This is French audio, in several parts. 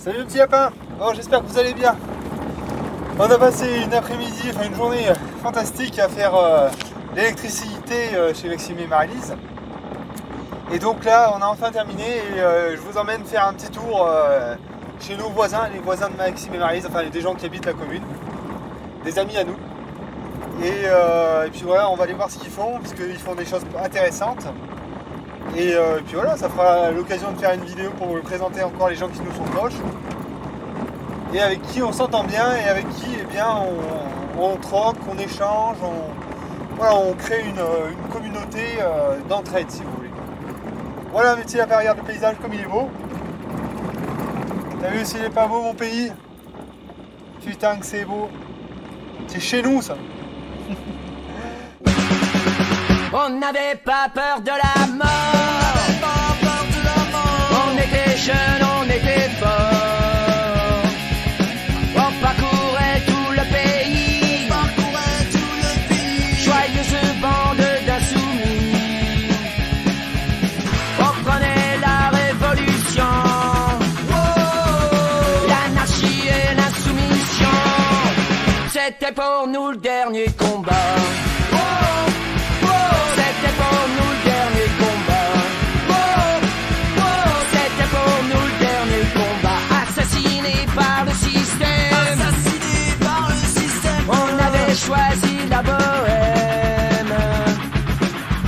Salut le petit lapin. Oh, j'espère que vous allez bien. On a passé une après-midi, enfin une journée fantastique à faire l'électricité chez Maxime et Marie-Lise. Et donc là, on a enfin terminé et je vous emmène faire un petit tour chez nos voisins, les voisins de Maxime et Marie-Lise, enfin des gens qui habitent la commune, des amis à nous. Et puis voilà, on va aller voir ce qu'ils font, parce qu'ils font des choses intéressantes. Et puis voilà, ça fera l'occasion de faire une vidéo pour vous présenter encore les gens qui nous sont proches. Et avec qui on s'entend bien et avec qui eh bien, on troque, on échange, on crée une communauté d'entraide si vous voulez. Voilà mes petits lapins, regarde le paysage comme il est beau. T'as vu s'il est pas beau mon pays? Putain que c'est beau. C'est chez nous ça. On n'avait pas peur de la mort. On était jeunes, on était forts. On parcourait tout le pays. Joyeuse bande d'insoumis. On prenait la révolution. L'anarchie et l'insoumission. C'était pour nous le dernier combat. C'était pour nous le dernier combat. C'était pour nous le dernier combat. Assassiné par le système. On avait choisi la bohème.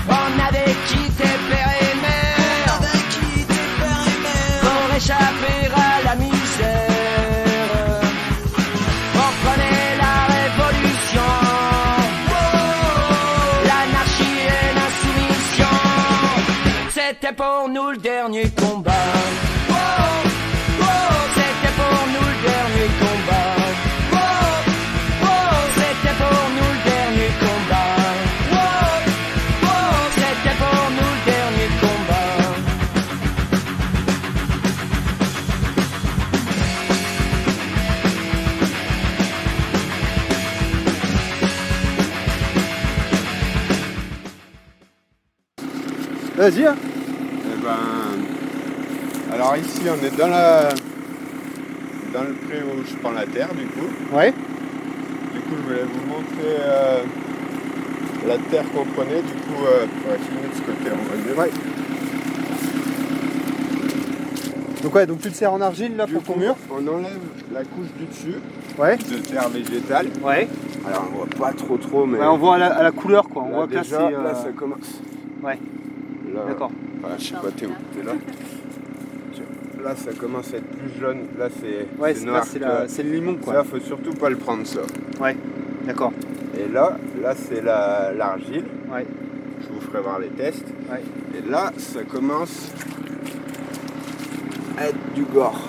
On avait quitté père et mère pour échapper à la misère. On prenait la révolution. C'était pour nous le dernier combat. C'était pour nous le dernier combat. C'était pour nous le dernier combat. C'était pour nous le dernier combat. Vas-y hein. Alors ici on est dans le pré où je prends la terre du coup. Ouais. Du coup je voulais vous montrer la terre qu'on prenait, du coup on va filmer de ce côté on va dire. Ouais. Donc ouais, donc tu te sers en argile là pour ton mur. On enlève la couche du dessus Ouais. de terre végétale. Ouais. Alors on voit pas trop mais. Ouais, on voit à la couleur quoi. On là, voit que déjà, là c'est. là ça commence. Ouais. Là, D'accord. Enfin, je sais pas t'es où, t'es là. Là ça commence à être plus jaune, là c'est noir. C'est le limon quoi. Ça faut surtout pas le prendre ça. Ouais. D'accord. Et là c'est l'argile. Ouais. Je vous ferai voir les tests. Ouais. Et là ça commence à être du gore.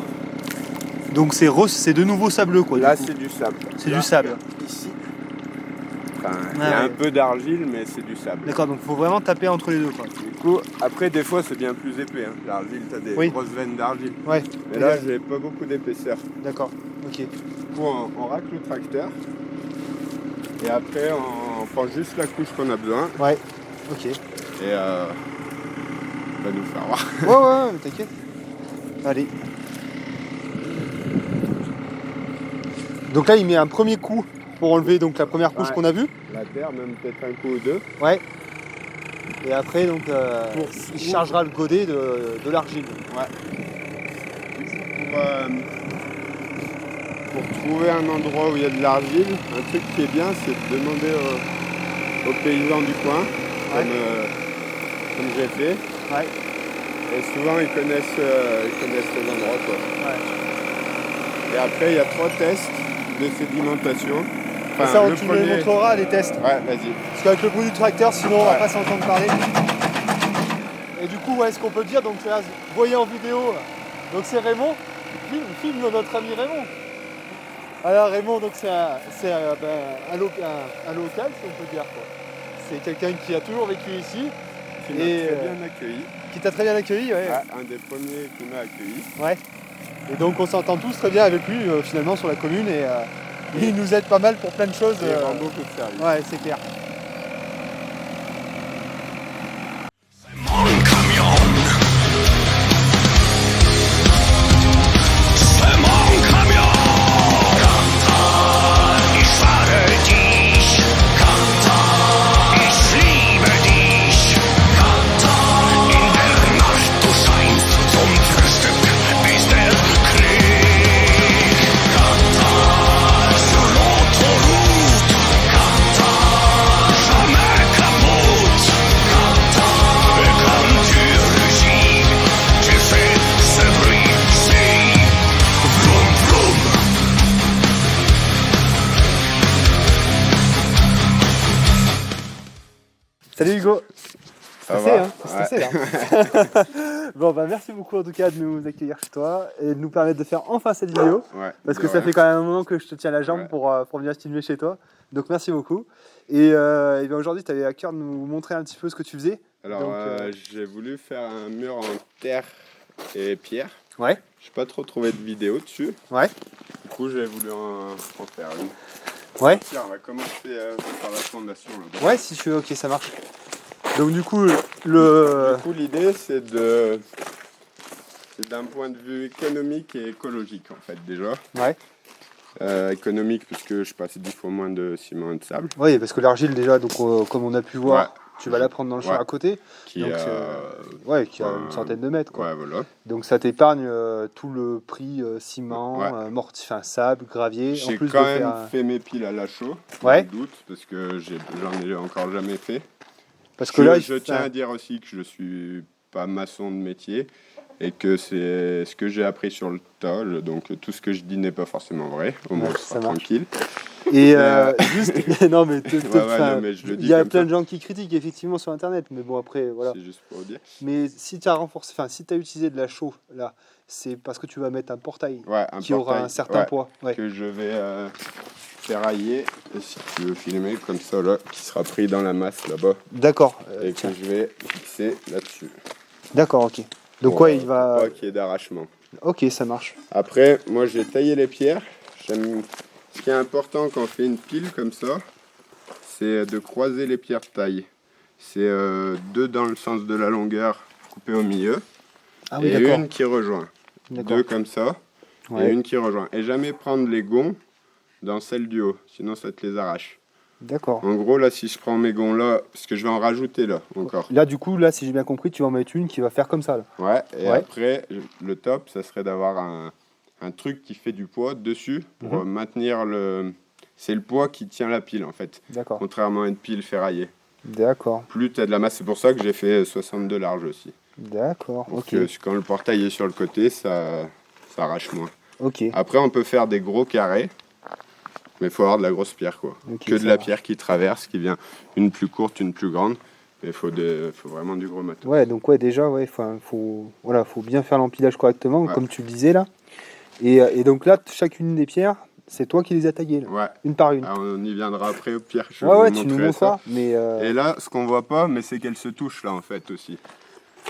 Donc c'est de nouveau sableux quoi. Là c'est du sable. C'est là, du sable. Ici. Enfin, il y a un peu d'argile mais c'est du sable. D'accord, donc faut vraiment taper entre les deux quoi. Du coup, après des fois c'est bien plus épais. Hein. L'argile, t'as des grosses veines d'argile. Ouais. Mais là j'ai pas beaucoup d'épaisseur. D'accord, ok. Du coup on racle le tracteur. Et après on prend juste la couche qu'on a besoin. Ouais, ok. Et on va nous faire voir. Ouais, t'inquiète. Allez. Donc là il met un premier coup pour enlever donc la première couche qu'on a vue. La terre, même peut-être un coup ou deux. Ouais. Et après donc il chargera le godet de l'argile. Ouais. Pour trouver un endroit où il y a de l'argile, un truc qui est bien, c'est de demander aux paysans du coin, comme j'ai fait. Ouais. Et souvent ils connaissent les endroits quoi. Ouais. Et après il y a 3 tests de sédimentation. Enfin, ça tu me montreras les tests. Ouais, vas-y. Parce qu'avec le bruit du tracteur, sinon on va pas s'entendre parler. Et du coup, ce qu'on peut dire, donc là, vous voyez en vidéo, donc c'est Raymond, filme notre ami Raymond. Alors Raymond, donc c'est un local, si on peut dire quoi. C'est quelqu'un qui a toujours vécu ici. Qui m'a très bien accueilli. Qui t'a très bien accueilli, ouais. Un des premiers qui m'a accueilli. Ouais. Et donc on s'entend tous très bien avec lui finalement sur la commune et il nous aide pas mal pour plein de choses. Il rend beaucoup de services. Ouais, c'est clair. C'est mon Salut Hugo. Ça Stressé, va? hein? Stressé, là. Bon, bah merci beaucoup en tout cas de nous accueillir chez toi et de nous permettre de faire enfin cette vidéo. Ouais, Parce de que ça rien. fait quand même un moment que je te tiens la jambe Ouais. pour venir filmer chez toi. Donc merci beaucoup. Et bien aujourd'hui, tu avais à cœur de nous montrer un petit peu ce que tu faisais. Alors, Donc, j'ai voulu faire un mur en terre et pierre. Ouais, J'ai pas trop trouvé de vidéo dessus. ouais, Du coup, j'ai voulu en faire une. ouais. Tiens, on va commencer par la fondation. Là. Ouais, si tu veux, ok, ça marche. Donc du coup, Du coup, l'idée, c'est d'un point de vue économique et écologique, en fait, déjà. Ouais. Économique, puisque je passe 10 fois moins de ciment et de sable. Oui, parce que l'argile déjà, donc comme on a pu voir, Ouais. tu vas la prendre dans le champ Ouais. à côté. Qui Donc, ouais, qui a une centaine de mètres, quoi. Ouais, voilà. Donc ça t'épargne tout le prix ciment, Ouais. sable, gravier. En J'ai plus quand de même faire, fait mes piles à la chaux, Ouais. sans doute, parce que j'en ai encore jamais fait. parce que là, Je tiens à dire aussi que je suis pas maçon de métier et que c'est ce que j'ai appris sur le tas. Donc tout ce que je dis n'est pas forcément vrai. Au moins, Ouais, je ça serai marche. tranquille. Et juste, non mais, Non, mais je le dis il y a comme plein ça. de gens qui critiquent effectivement sur internet, mais bon après voilà. C'est juste pour dire. Mais si tu as renforcé, enfin si tu as utilisé de la chaux là, c'est parce que tu vas mettre un portail Ouais, un qui aura portail, un certain ouais, poids. Ouais. que je vais ferrailler, et si tu veux filmer comme ça là, qui sera pris dans la masse là-bas D'accord. et que je vais fixer là-dessus. D'accord, ok. Donc Pour, ouais, il pour va. pas qu'il y ait d'arrachement. Ok, ça marche. Après, moi j'ai taillé les pierres. Ce qui est important quand on fait une pile comme ça, c'est de croiser les pierres de taille. C'est deux dans le sens de la longueur coupées au milieu Ah oui, et d'accord. une qui rejoint. D'accord. Deux comme ça et Ouais. une qui rejoint. Et jamais prendre les gonds dans celle du haut, sinon ça te les arrache. D'accord. En gros, là, si je prends mes gonds là, parce que je vais en rajouter là encore. Là, du coup, là, si j'ai bien compris, tu vas en mettre une qui va faire comme ça. Là. Ouais, et Ouais. après, le top, ça serait d'avoir un truc qui fait du poids dessus pour maintenir le. C'est le poids qui tient la pile en fait, D'accord. contrairement à une pile ferraillée. D'accord. Plus tu as de la masse, c'est pour ça que j'ai fait 62 large aussi. D'accord. Pour Ok. que quand le portail est sur le côté, ça arrache moins. Ok. Après, on peut faire des gros carrés, mais il faut avoir de la grosse pierre quoi. Ok, Que de ça la marche. pierre qui traverse, qui vient une plus courte, une plus grande. Il faut vraiment du gros matos. Ouais, donc ouais, déjà, ouais, faut bien faire l'empilage correctement, Ouais. comme tu le disais là. Et donc là, chacune des pierres, c'est toi qui les as taillées, là, Ouais, une par une. ah, on y viendra après au pire. Je vais Ouais, vous ouais, tu nous montrer ça. montreras. Mais Et là, ce qu'on voit pas, mais c'est qu'elle se touche là en fait aussi,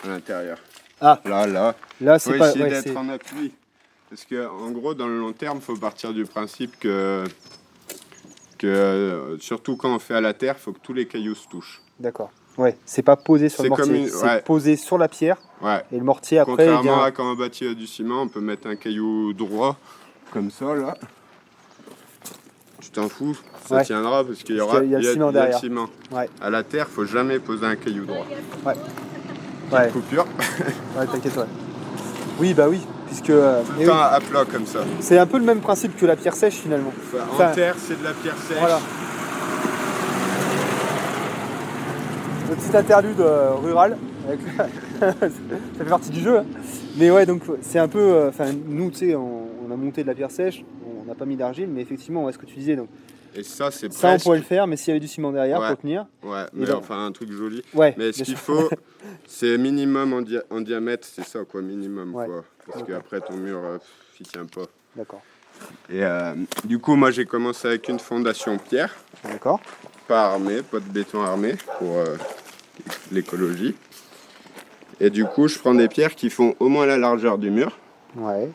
à l'intérieur. Ah. Là. là, Faut c'est pas. essayer Ouais, d'être c'est- en appui. Parce que en gros, dans le long terme, faut partir du principe que surtout quand on fait à la terre, faut que tous les cailloux se touchent. D'accord. Ouais, c'est pas posé sur le C'est comme mortier, une- c'est ouais. posé sur la pierre Ouais. et le mortier après il Contrairement vient. à quand on bâtit du ciment, on peut mettre un caillou droit comme ça là. Tu t'en fous, ça Ouais. tiendra parce qu'il y Parce aura qu'il y a le ciment il y a le derrière. ciment. Ouais. À la terre, faut jamais poser un caillou droit. Ouais, Coupure, ouais, t'inquiète, ouais. Oui, bah oui, puisque tout eh le temps oui, à plat comme ça. c'est un peu le même principe que la pierre sèche finalement. Enfin, En terre, c'est de la pierre sèche. Voilà. Le petit interlude rural. Ça fait partie du jeu. Hein. Mais ouais, donc c'est un peu. Enfin, nous, tu sais, on a monté de la pierre sèche, on n'a pas mis d'argile, mais effectivement, ouais, ce que tu disais. Donc, Et ça, c'est ça, on presque. pourrait le faire, mais s'il y avait du ciment derrière Ouais. pour tenir. Ouais, mais ben- enfin un truc joli. Ouais. Mais ce bien qu'il sûr. faut, c'est minimum en diamètre, c'est ça quoi, minimum Ouais. quoi. Parce D'accord. qu'après ton mur, il tient pas. D'accord. Et du coup, moi j'ai commencé avec une fondation pierre, D'accord. pas armée, pas de béton armé pour l'écologie. Et du coup, je prends des pierres qui font au moins la largeur du mur, Ouais.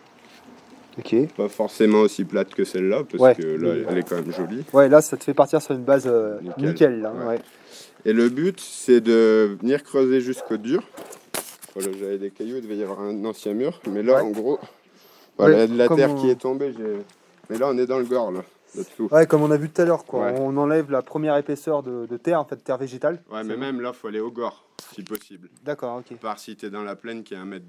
Ok. pas forcément aussi plate que celle-là, parce Ouais. que là, elle est quand même jolie. Ouais, là, ça te fait partir sur une base Nickel. nickel. Là, Ouais. ouais. Et le but, c'est de venir creuser jusqu'au dur. Voilà, j'avais des cailloux, il devait y avoir un ancien mur, mais là, Ouais. en gros, voilà, Ouais, il y a de la comme terre on- qui est tombée. Mais là, on est dans le gore, là-dessous. Ouais, comme on a vu tout à l'heure, quoi. Ouais. On enlève la première épaisseur de terre, en fait, terre végétale. Ouais, C'est mais bon. même là, il faut aller au gore, si possible. D'accord, ok. À part si tu es dans la plaine qui a 1 mètre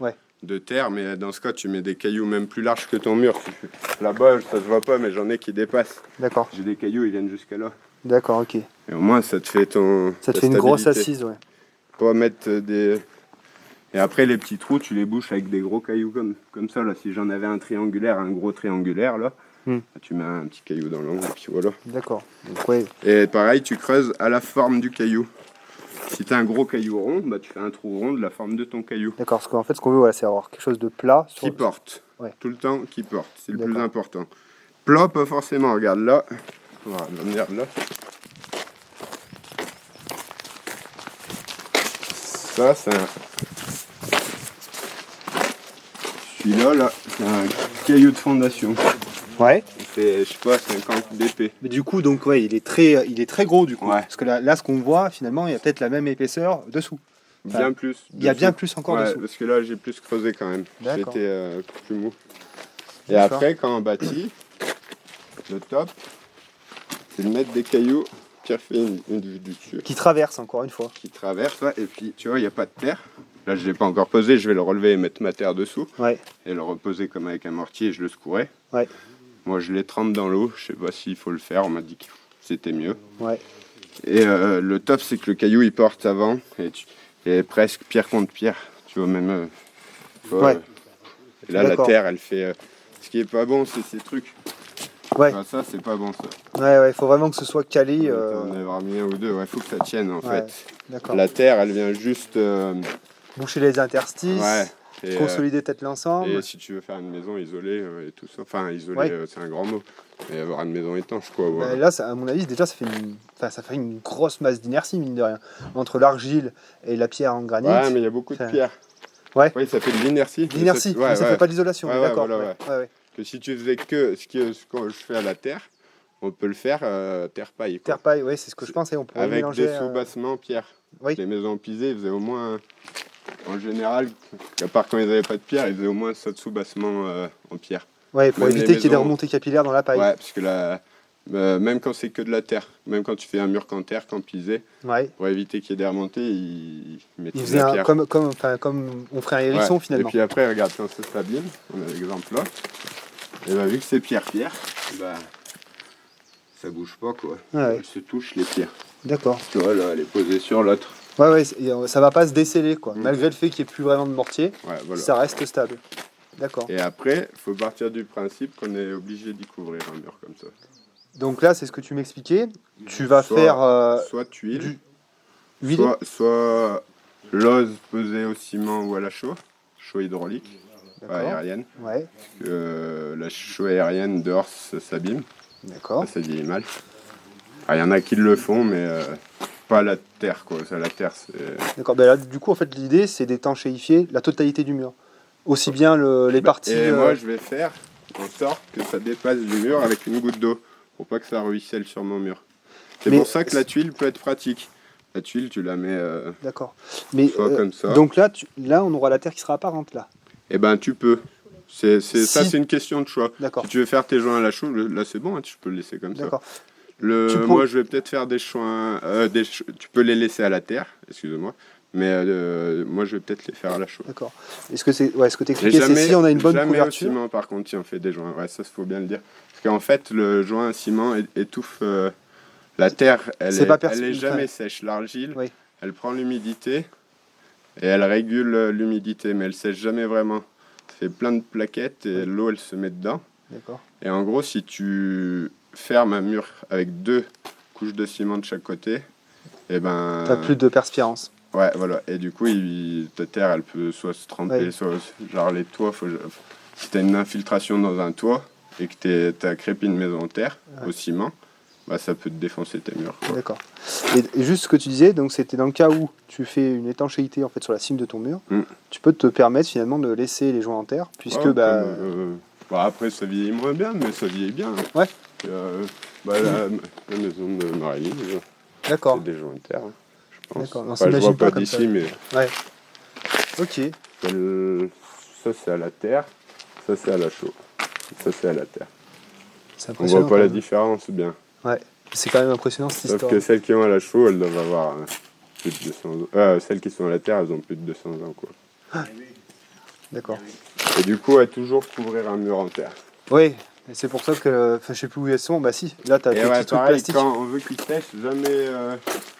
Ouais. de terre, mais dans ce cas, tu mets des cailloux même plus larges que ton mur. Là-bas, ça se voit pas, mais j'en ai qui dépassent. D'accord, J'ai des cailloux, ils viennent jusqu'à là. d'accord, ok. Et au moins, ça te fait Ça te ta fait une grosse stabilité. assise, ouais. Pas mettre des. Et après, les petits trous, tu les bouches avec des gros cailloux comme ça. Là. Si j'en avais un triangulaire, un gros triangulaire, là, tu mets un petit caillou dans l'angle, et puis voilà. D'accord. Donc, ouais. Et pareil, tu creuses à la forme du caillou. Si tu as un gros caillou rond, bah, tu fais un trou rond de la forme de ton caillou. D'accord, parce qu'en fait, ce qu'on veut, voilà, c'est avoir quelque chose de plat. Qui porte. Ouais. Tout le temps qui porte. C'est le plus D'accord. important. Plat, pas forcément. Regarde là. On va revenir là. Ça, c'est un... Celui-là, là, c'est un caillou de fondation. Ouais. Il fait, je sais pas, 50 BP. Mais du coup, donc, ouais, il est très gros, du coup. Ouais. Parce que là, ce qu'on voit, finalement, il y a peut-être la même épaisseur dessous. Enfin, Bien plus. Il y a dessous. bien plus encore Ouais, dessous. parce que là, j'ai plus creusé quand même. D'accord. J'étais plus mou. Et D'accord. après, quand on bâtit, le top, c'est de mettre des cailloux. Pierre fait une vue du dessus. Qui traverse, encore une fois. Qui traverse là, et puis tu vois, il n'y a pas de terre. Là, je ne l'ai pas encore posé, je vais le relever et mettre ma terre dessous. Ouais. Et le reposer comme avec un mortier, et je le secouerai. Ouais. Moi, je les trempe dans l'eau, je sais pas s'il faut le faire, on m'a dit que c'était mieux. Ouais. Et le top, c'est que le caillou, il porte avant, et presque pierre contre pierre. Tu vois, même... tu vois, Ouais. et là, la D'accord. terre, elle fait... ce qui est pas bon, c'est ces trucs. Ouais. Enfin, ça, c'est pas bon, ça. Ouais, il faut vraiment que ce soit calé. On en aura mis un ou deux, ouais, faut que ça tienne, en Ouais. fait. D'accord. La terre, elle vient juste... Boucher les interstices, ouais. Et, consolider peut-être l'ensemble. et si tu veux faire une maison isolée et tout ça, enfin isolée, Ouais. c'est un grand mot, mais avoir une maison étanche quoi. Ouais. Là, à mon avis, déjà, ça fait une grosse masse d'inertie, mine de rien. Entre l'argile et la pierre en granit. Ouais, mais il y a beaucoup de Ça- pierres. Ouais. Oui, ça fait de l'inertie. L'inertie, Ouais, mais ça ouais. fait pas d'isolation, Ouais, ouais, d'accord. voilà, ouais. Que si tu faisais que ce que je fais à la terre, on peut le faire terre paille. Quoi. Terre paille, oui, c'est ce que je pensais. On pourrait Avec mélanger. des sous-bassements pierre. Oui. Les maisons pisées, ils faisaient au moins, en général, à part quand ils n'avaient pas de pierre, ils faisaient au moins 7 sous-bassements en pierre. Ouais, pour même éviter les qu'il y ait des maisons- remontées capillaires dans la paille. Ouais, parce que même quand c'est que de la terre, même quand tu fais un mur qu'en terre, qu'en pisé, Ouais. pour éviter qu'il y ait des remontées, ils mettent Il de faisait la pierre. comme on ferait un hérisson Ouais. finalement. Et puis après, regarde, quand ça s'abîme, on a l'exemple là, et bah, vu que c'est pierre-pierre, bah, ça bouge pas quoi. Ouais. Elles se touchent les pierres. D'accord. Tu vois, là, elle est posée sur l'autre. Ouais, ça va pas se déceler quoi. Mm. Malgré le fait qu'il n'y ait plus vraiment de mortier, Ouais, voilà. ça reste stable. D'accord. Et après, il faut partir du principe qu'on est obligé d'y couvrir un mur comme ça. Donc là, c'est ce que tu m'expliquais. Tu vas Soit- faire Soit tuile, huile. soit l'ose pesée au ciment ou à la chaux hydraulique, pas D'accord. aérienne. Ouais. La chaux aérienne dehors, ça s'abîme, D'accord. ça vieillit mal. Il y en a qui le font, mais pas la terre quoi. Ça, la terre, c'est. D'accord. Ben là, du coup, en fait, l'idée, c'est d'étanchéifier la totalité du mur. Aussi bien les parties. Et moi, je vais faire en sorte que ça dépasse du mur avec une goutte d'eau, pour pas que ça ruisselle sur mon mur. C'est Mais- pour ça que la tuile peut être pratique. La tuile, tu la mets D'accord. Mais soit comme ça. donc là, on aura la terre qui sera apparente là. Eh ben, tu peux. Ça, Si- c'est une question de choix. D'accord. Si tu veux faire tes joints à la chaux, là, c'est bon, hein, tu peux le laisser comme ça. D'accord. Tu peux- Moi, je vais peut-être faire des joints. Tu peux les laisser à la terre, excuse-moi. Mais moi, je vais peut-être les faire à la chaux. D'accord. Est-ce que c'est, ouais, ce que J'ai t'expliquais, c'est si on a une bonne jamais couverture. au ciment, par contre, si on fait des joints. Ouais, ça, il faut bien le dire. Parce qu'en fait, le joint à ciment étouffe la terre. Elle C'est est, pas elle est jamais ouais. sèche. L'argile, Oui. elle prend l'humidité et elle régule l'humidité, mais elle sèche jamais vraiment. Ça fait plein de plaquettes et l'eau, elle se met dedans. D'accord. Et en gros, si tu fermes un mur avec 2 couches de ciment de chaque côté, et ben. T'as plus de perspirance. Ouais, voilà. Et du coup, ta terre, elle peut soit se tremper, Ouais. soit. Genre, les toits, si t'as une infiltration dans un toit et que t'as crépi une maison en terre, au ciment, bah, ça peut te défoncer tes murs. Quoi. D'accord. Et juste ce que tu disais, donc c'était dans le cas où tu fais une étanchéité en fait sur la cime de ton mur, tu peux te permettre finalement de laisser les joints en terre, puisque Ouais, bah, après, ça vieillit moins bien, mais ça vieillit bien. Ouais. Et, la maison de Maréline, d'accord. c'est des joints en terre, hein, je pense. D'accord. On Enfin, je s'imagine vois pas pas comme ça. d'ici, mais Ouais. Ok. ça, c'est à la terre, ça, c'est à la chaux. Ça, c'est à la terre. C'est On impressionnant. voit pas quand la même. différence bien. Ouais. C'est quand même impressionnant cette Sauf histoire. que celles qui ont à la chaux, elles doivent avoir plus de 200 ans. Celles qui sont à la terre, elles ont plus de 200 ans. Quoi. D'accord. Et du coup, toujours couvrir un mur en terre. Oui. Et c'est pour ça que, enfin, je sais plus où elles sont. Bah si. Là, t'as tes Et ouais, petits trucs pareil, plastiques. quand on veut qu'ils sèchent, jamais,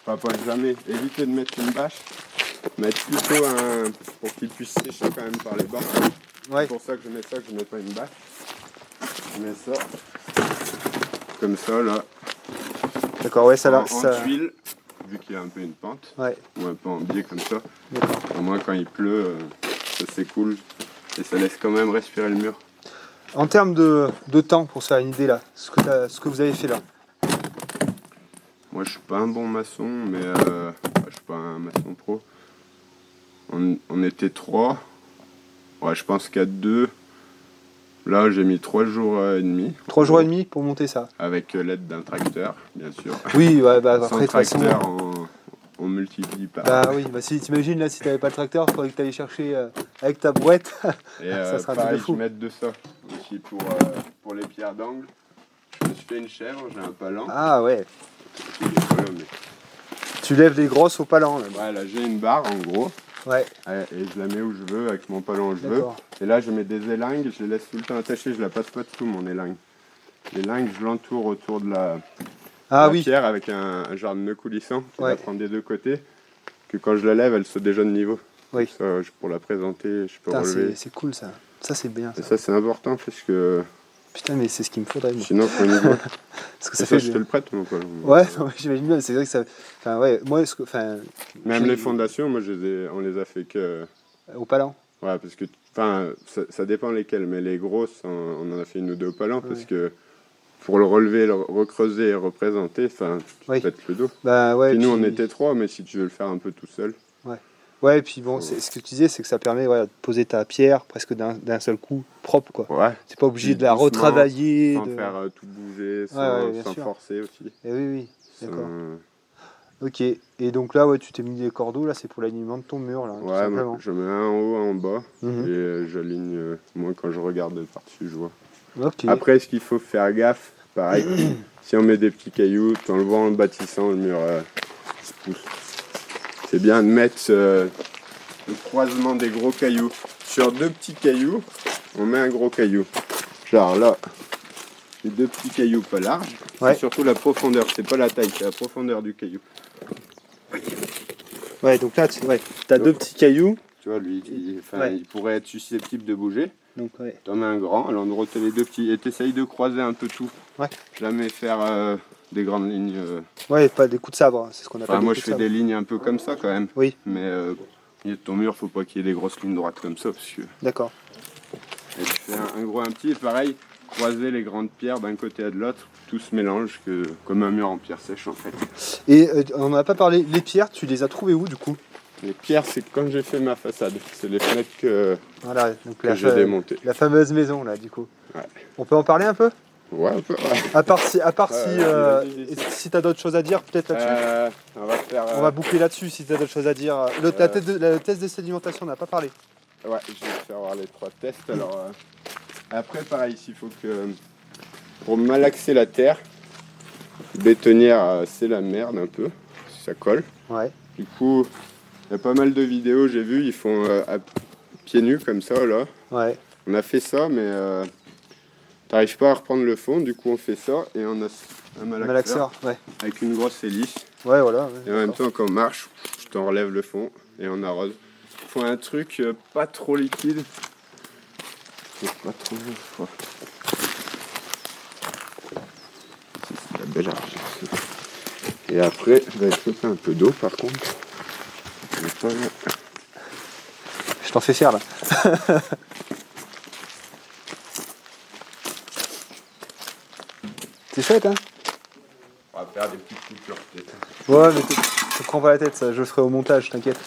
pas jamais, éviter de mettre une bâche, mettre plutôt pour qu'ils puissent sécher quand même par les bords. Ouais. C'est pour ça que je mets ça, que je mets pas une bâche. Je mets ça, comme ça là, D'accord. Ouais, ça là. en Ça... tuile. vu qu'il a un peu une pente, Ouais, ou un peu en biais comme ça. d'accord. Au moins quand il pleut, ça s'écoule et ça laisse quand même respirer le mur. En termes de temps, pour se faire une idée là, ce que vous avez fait là. Moi je suis pas un bon maçon, mais je suis pas un maçon pro. On était 3. Ouais, je pense qu'à 2, là j'ai mis 3 jours et demi. 3 jours et demi pour monter ça. Avec l'aide d'un tracteur, bien sûr. Oui, ouais, bah Sans après de toute façon. tracteur, on multiplie par. Bah oui, bah si t'imagines là, si t'avais pas le tracteur, il faudrait que t'ailles chercher avec ta brouette. Et ça sera un truc de pareil, fou. je mets de ça aussi pour les pierres d'angle. Je me suis fait une chèvre, j'ai un palan. Ah ouais, Il est pas là, mais- tu lèves les grosses au palan là. Ouais, là j'ai une barre en gros. Ouais, Et je la mets où je veux, avec mon palan où je veux. d'accord. Et là je mets des élingues, je les laisse tout le temps attachées, je la passe pas dessous mon élingue. L'élingue, je l'entoure autour de la Ah oui, pierre avec un genre de nœud coulissant qui Ouais. va prendre des deux côtés. Que quand je la lève, elle saute déjà de niveau. Oui. Comme ça, pour la présenter, je peux putain, relever. c'est cool ça. Ça c'est bien. Et Ça. ça c'est important parce que Putain, mais c'est ce qu'il me faudrait moi. sinon faut une voie. Parce que Et ça ça, fait. je te le prête mon palan. Ouais, non, j'imagine bien, c'est vrai que ça. Enfin, ouais, moi, enfin, Même j'ai- les fondations, moi on les a fait que. au palan. Ouais, parce que. Enfin, ça dépend lesquelles, mais les grosses, on en a fait une ou deux au palan parce Ouais. que pour le relever, le recreuser et représenter, enfin, tu Oui. te pètes le dos. Bah ouais. Puis nous on puis- était 3, mais si tu veux le faire un peu tout seul. Ouais, et puis bon, ce que tu disais, c'est que ça permet de poser ta pierre presque d'un seul coup, propre quoi. Ouais. C'est pas obligé Puis de la doucement, retravailler. Sans de... faire tout bouger, ouais, bien sans sûr. forcer aussi. Eh oui, oui, d'accord. Sans- Ok, et donc là, ouais, tu t'es mis des cordeaux, là, c'est pour l'alignement de ton mur, là, tout Ouais, simplement. moi, je mets un en haut, un en bas. Mhm. Et j'aligne, moi quand je regarde par-dessus, je vois. Ok, Après, ce qu'il faut faire gaffe, pareil, si on met des petits cailloux, en le vent, en le bâtissant, le mur se pousse. C'est bien de mettre le croisement des gros cailloux. Sur 2 petits cailloux, on met un gros caillou. Genre là, les 2 petits cailloux pas larges. Ouais. C'est surtout la profondeur, c'est pas la taille, c'est la profondeur du caillou. ouais, donc là, t'as 2 petits cailloux, Tu vois, lui, Ouais. il pourrait être susceptible de bouger. donc ouais. T'en mets un grand, à l'endroit où t'as les 2 petits, et t'essayes de croiser un peu tout. Ouais. Jamais faire des grandes lignes. Ouais, pas des coups de sabre, hein, c'est ce qu'on appelle Enfin, des moi, coups je de fais sabre. des lignes un peu comme ça quand même. Oui, Mais au milieu de ton mur, faut pas qu'il y ait des grosses lignes droites comme ça. Parce que... d'accord. Et tu fais un gros, un petit, et pareil, croiser les grandes pierres d'un côté à de l'autre, tout se mélange comme un mur en pierre sèche en fait. Et on n'en a pas parlé, les pierres, tu les as trouvées où, du coup? Les pierres, c'est quand j'ai fait ma façade. C'est les fenêtres que Voilà, donc j'ai démontées. la fameuse maison, là, du coup. Ouais. On peut en parler un peu? Ouais, un peu, ouais. À part si, vas-y. si t'as d'autres choses à dire, peut-être là-dessus. On va faire... On va boucler là-dessus si t'as d'autres choses à dire. Le test de sédimentation, on n'a pas parlé. Ouais, je vais faire voir les 3 tests. Alors, après, pareil, il faut que... Pour malaxer la terre, bétonnière, c'est la merde un peu. Ça colle. Ouais. Du coup, il y a pas mal de vidéos, j'ai vu, ils font à pieds nus comme ça, là. Ouais. On a fait ça, mais t'arrives pas à reprendre le fond. Du coup, on fait ça et on a un malaxeur Malaxeur, ouais. avec une grosse hélice. Ouais, voilà. Ouais, Et en même d'accord. temps, quand on marche, je t'en relève le fond et on arrose. Il faut un truc pas trop liquide. Faut pas trop. Ouais. C'est la belle argile. Et après, je vais chauffer un peu d'eau par contre. Mais pas là. Je t'en fais faire là. C'est chouette, hein? On va faire des petites coupures peut-être. Ouais, mais te prends pas la tête, ça, je le ferai au montage, t'inquiète.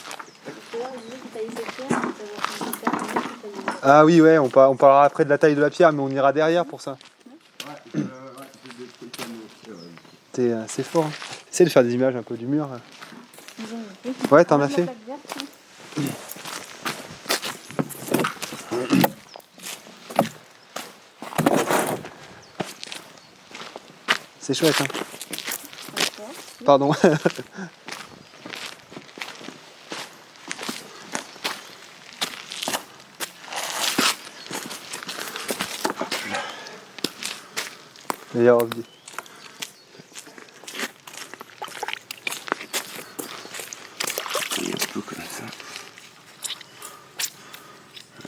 Ah oui, ouais, on parlera après de la taille de la pierre, mais on ira derrière pour ça. Ouais, j'ai des trucs à nous aussi. C'est fort. Hein. Essaye de faire des images un peu du mur. Là. Ouais, t'en as fait? C'est chouette, hein. Pardon. Meilleur hobby. Un peu comme ça.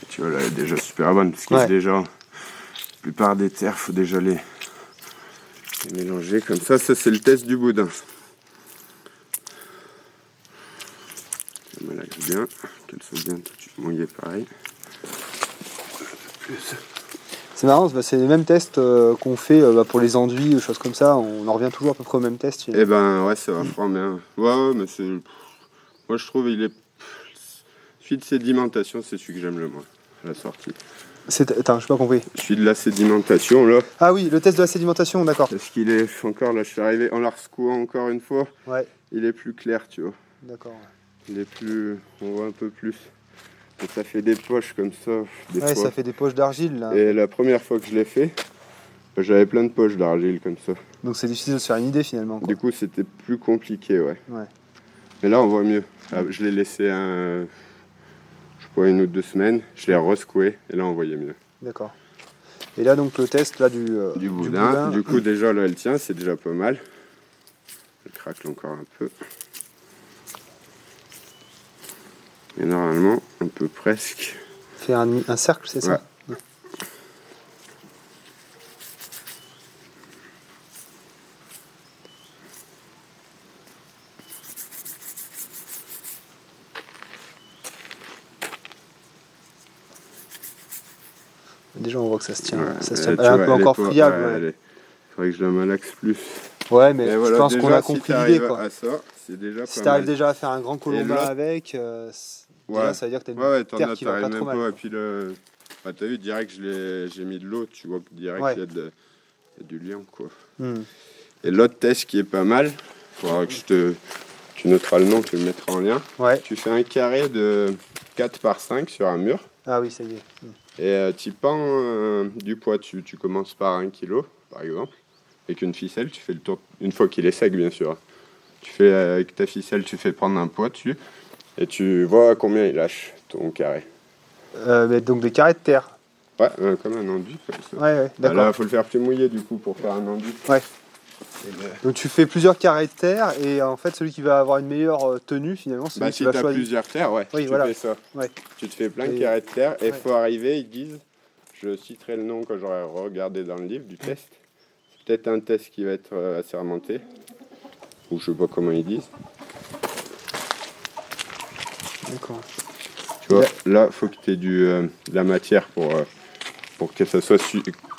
Tu vois là, elle est déjà super bonne parce que Ouais. déjà, la plupart des terres, faut déjà les mélanger comme ça. Ça, c'est le test du boudin. Je malaxe bien, qu'elle soit bien tout de suite mouillée pareil. Plus. C'est marrant, c'est les mêmes tests qu'on fait pour les enduits, choses comme ça. On en revient toujours à peu près au même test. Eh ben ouais, ça va fort bien. Ouais, mais c'est. Moi je trouve il est. Celui de sédimentation, c'est celui que j'aime le moins, à la sortie. Attends, je n'ai pas compris. Celui de la sédimentation là. Ah oui, le test de la sédimentation, d'accord. Parce qu'il est encore là, je suis arrivé en la rescouant encore une fois. Ouais. Il est plus clair, tu vois. D'accord. Il est plus. On voit un peu plus. Et ça fait des poches comme ça. Des Ouais, fois. ça fait des poches d'argile là. Et la première fois que je l'ai fait, j'avais plein de poches d'argile comme ça. Donc c'est difficile de se faire une idée finalement, quoi. Du coup, c'était plus compliqué, ouais. Ouais. Mais là, on voit mieux. Je l'ai laissé je crois 1 ou 2 semaines. Je l'ai rescoué et là, on voyait mieux. D'accord. Et là, donc le test là du boudin. Du coup, déjà, là, elle tient, c'est déjà pas mal. Elle craque encore un peu. Et normalement, on peut presque. Faire un cercle, c'est ça? Ouais. Déjà, on voit que ça se tient. Ouais, Ça se tient. tu Elle est un vois, peu encore pas- friable. ouais, Ouais, faudrait que je la malaxe plus. ouais, mais Et je voilà, pense déjà, qu'on a si compris t'arrives l'idée, quoi. à ça, c'est déjà Si pas t'arrives mal. déjà à faire un grand colomba là- avec, Ouais. déjà, ça veut dire que t'as une Ouais, t'en terre as, qui va t'arrives pas trop même mal. pas. Et puis bah, t'as vu, direct, j'ai mis de l'eau, tu vois que direct, Ouais. il y a du liant, quoi. Hmm. Et l'autre test qui est pas mal, faudra que tu noteras le nom, tu le mettras en lien. Ouais. Tu fais un carré de 4 par 5 sur un mur. Ah oui, ça y est. Et tu pends du poids dessus. Tu commences par 1 kg, par exemple. Avec une ficelle, tu fais le tour, une fois qu'il est sec, bien sûr. Tu fais avec ta ficelle, tu fais prendre un poids dessus. Et tu vois à combien il lâche ton carré. Mais donc des carrés de terre. Ouais, comme un enduit, comme ça. Ouais, Bah d'accord. là, il faut le faire plus mouillé, du coup, pour faire un enduit. Ouais. Donc tu fais plusieurs carrés de terre et en fait celui qui va avoir une meilleure tenue finalement c'est celui qui Si va tu as choisir. plusieurs terres, ouais, Oui, tu voilà. fais ça. Ouais. Tu te fais plein de Et- carrés de terre et il ouais. faut arriver, ils disent, je citerai le nom quand j'aurai regardé dans le livre du test. C'est peut-être un test qui va être assermenté, ou je sais pas comment ils disent. D'accord. Tu vois, là, il faut que tu aies de la matière pour que ça soit...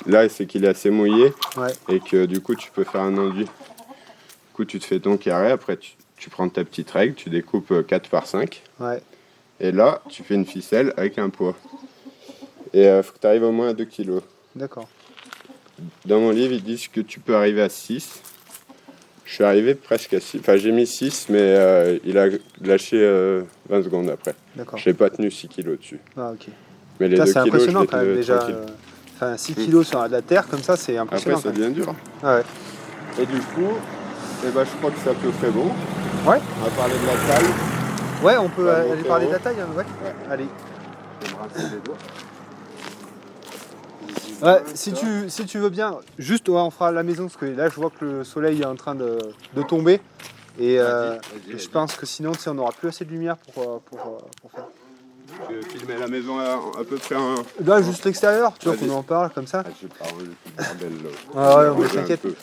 Là, c'est qu'il est assez mouillé Ouais. et que du coup, tu peux faire un enduit. Du coup, tu te fais ton carré, après tu prends ta petite règle, tu découpes 4 par 5. Ouais. Et là, tu fais une ficelle avec un poids. Et il faut que tu arrives au moins à 2 kg. D'accord. Dans mon livre, ils disent que tu peux arriver à 6. Je suis arrivé presque à 6. Enfin, j'ai mis 6, mais il a lâché 20 secondes après. D'accord. Je n'ai pas tenu 6 kg dessus. Ah ok. Mais les Ça 2 c'est kg, impressionnant je quand l'ai même tenu déjà. tranquille. Enfin 6 kilos sur de la terre comme ça c'est Après, impressionnant. ça devient dur. Ah ouais. Et du coup, je crois que c'est à peu près bon. Ouais. On va parler de la taille. Ouais, on peut Bah, aller monter parler en de la haut. taille, hein, ouais. Ouais. Allez. Je vais me rincer les doigts. Ouais, si tu veux bien, juste ouais, on fera à la maison parce que là je vois que le soleil est en train de tomber et je pense que sinon tu sais, on n'aura plus assez de lumière pour faire. Tu filmais la maison à peu près en... Là juste l'extérieur, tu vois Vas-y. qu'on en parle comme ça. Ah, je vais pas enlever tout le bordel là. Ah ouais, Je vais mais bouger un t'inquiète. peu.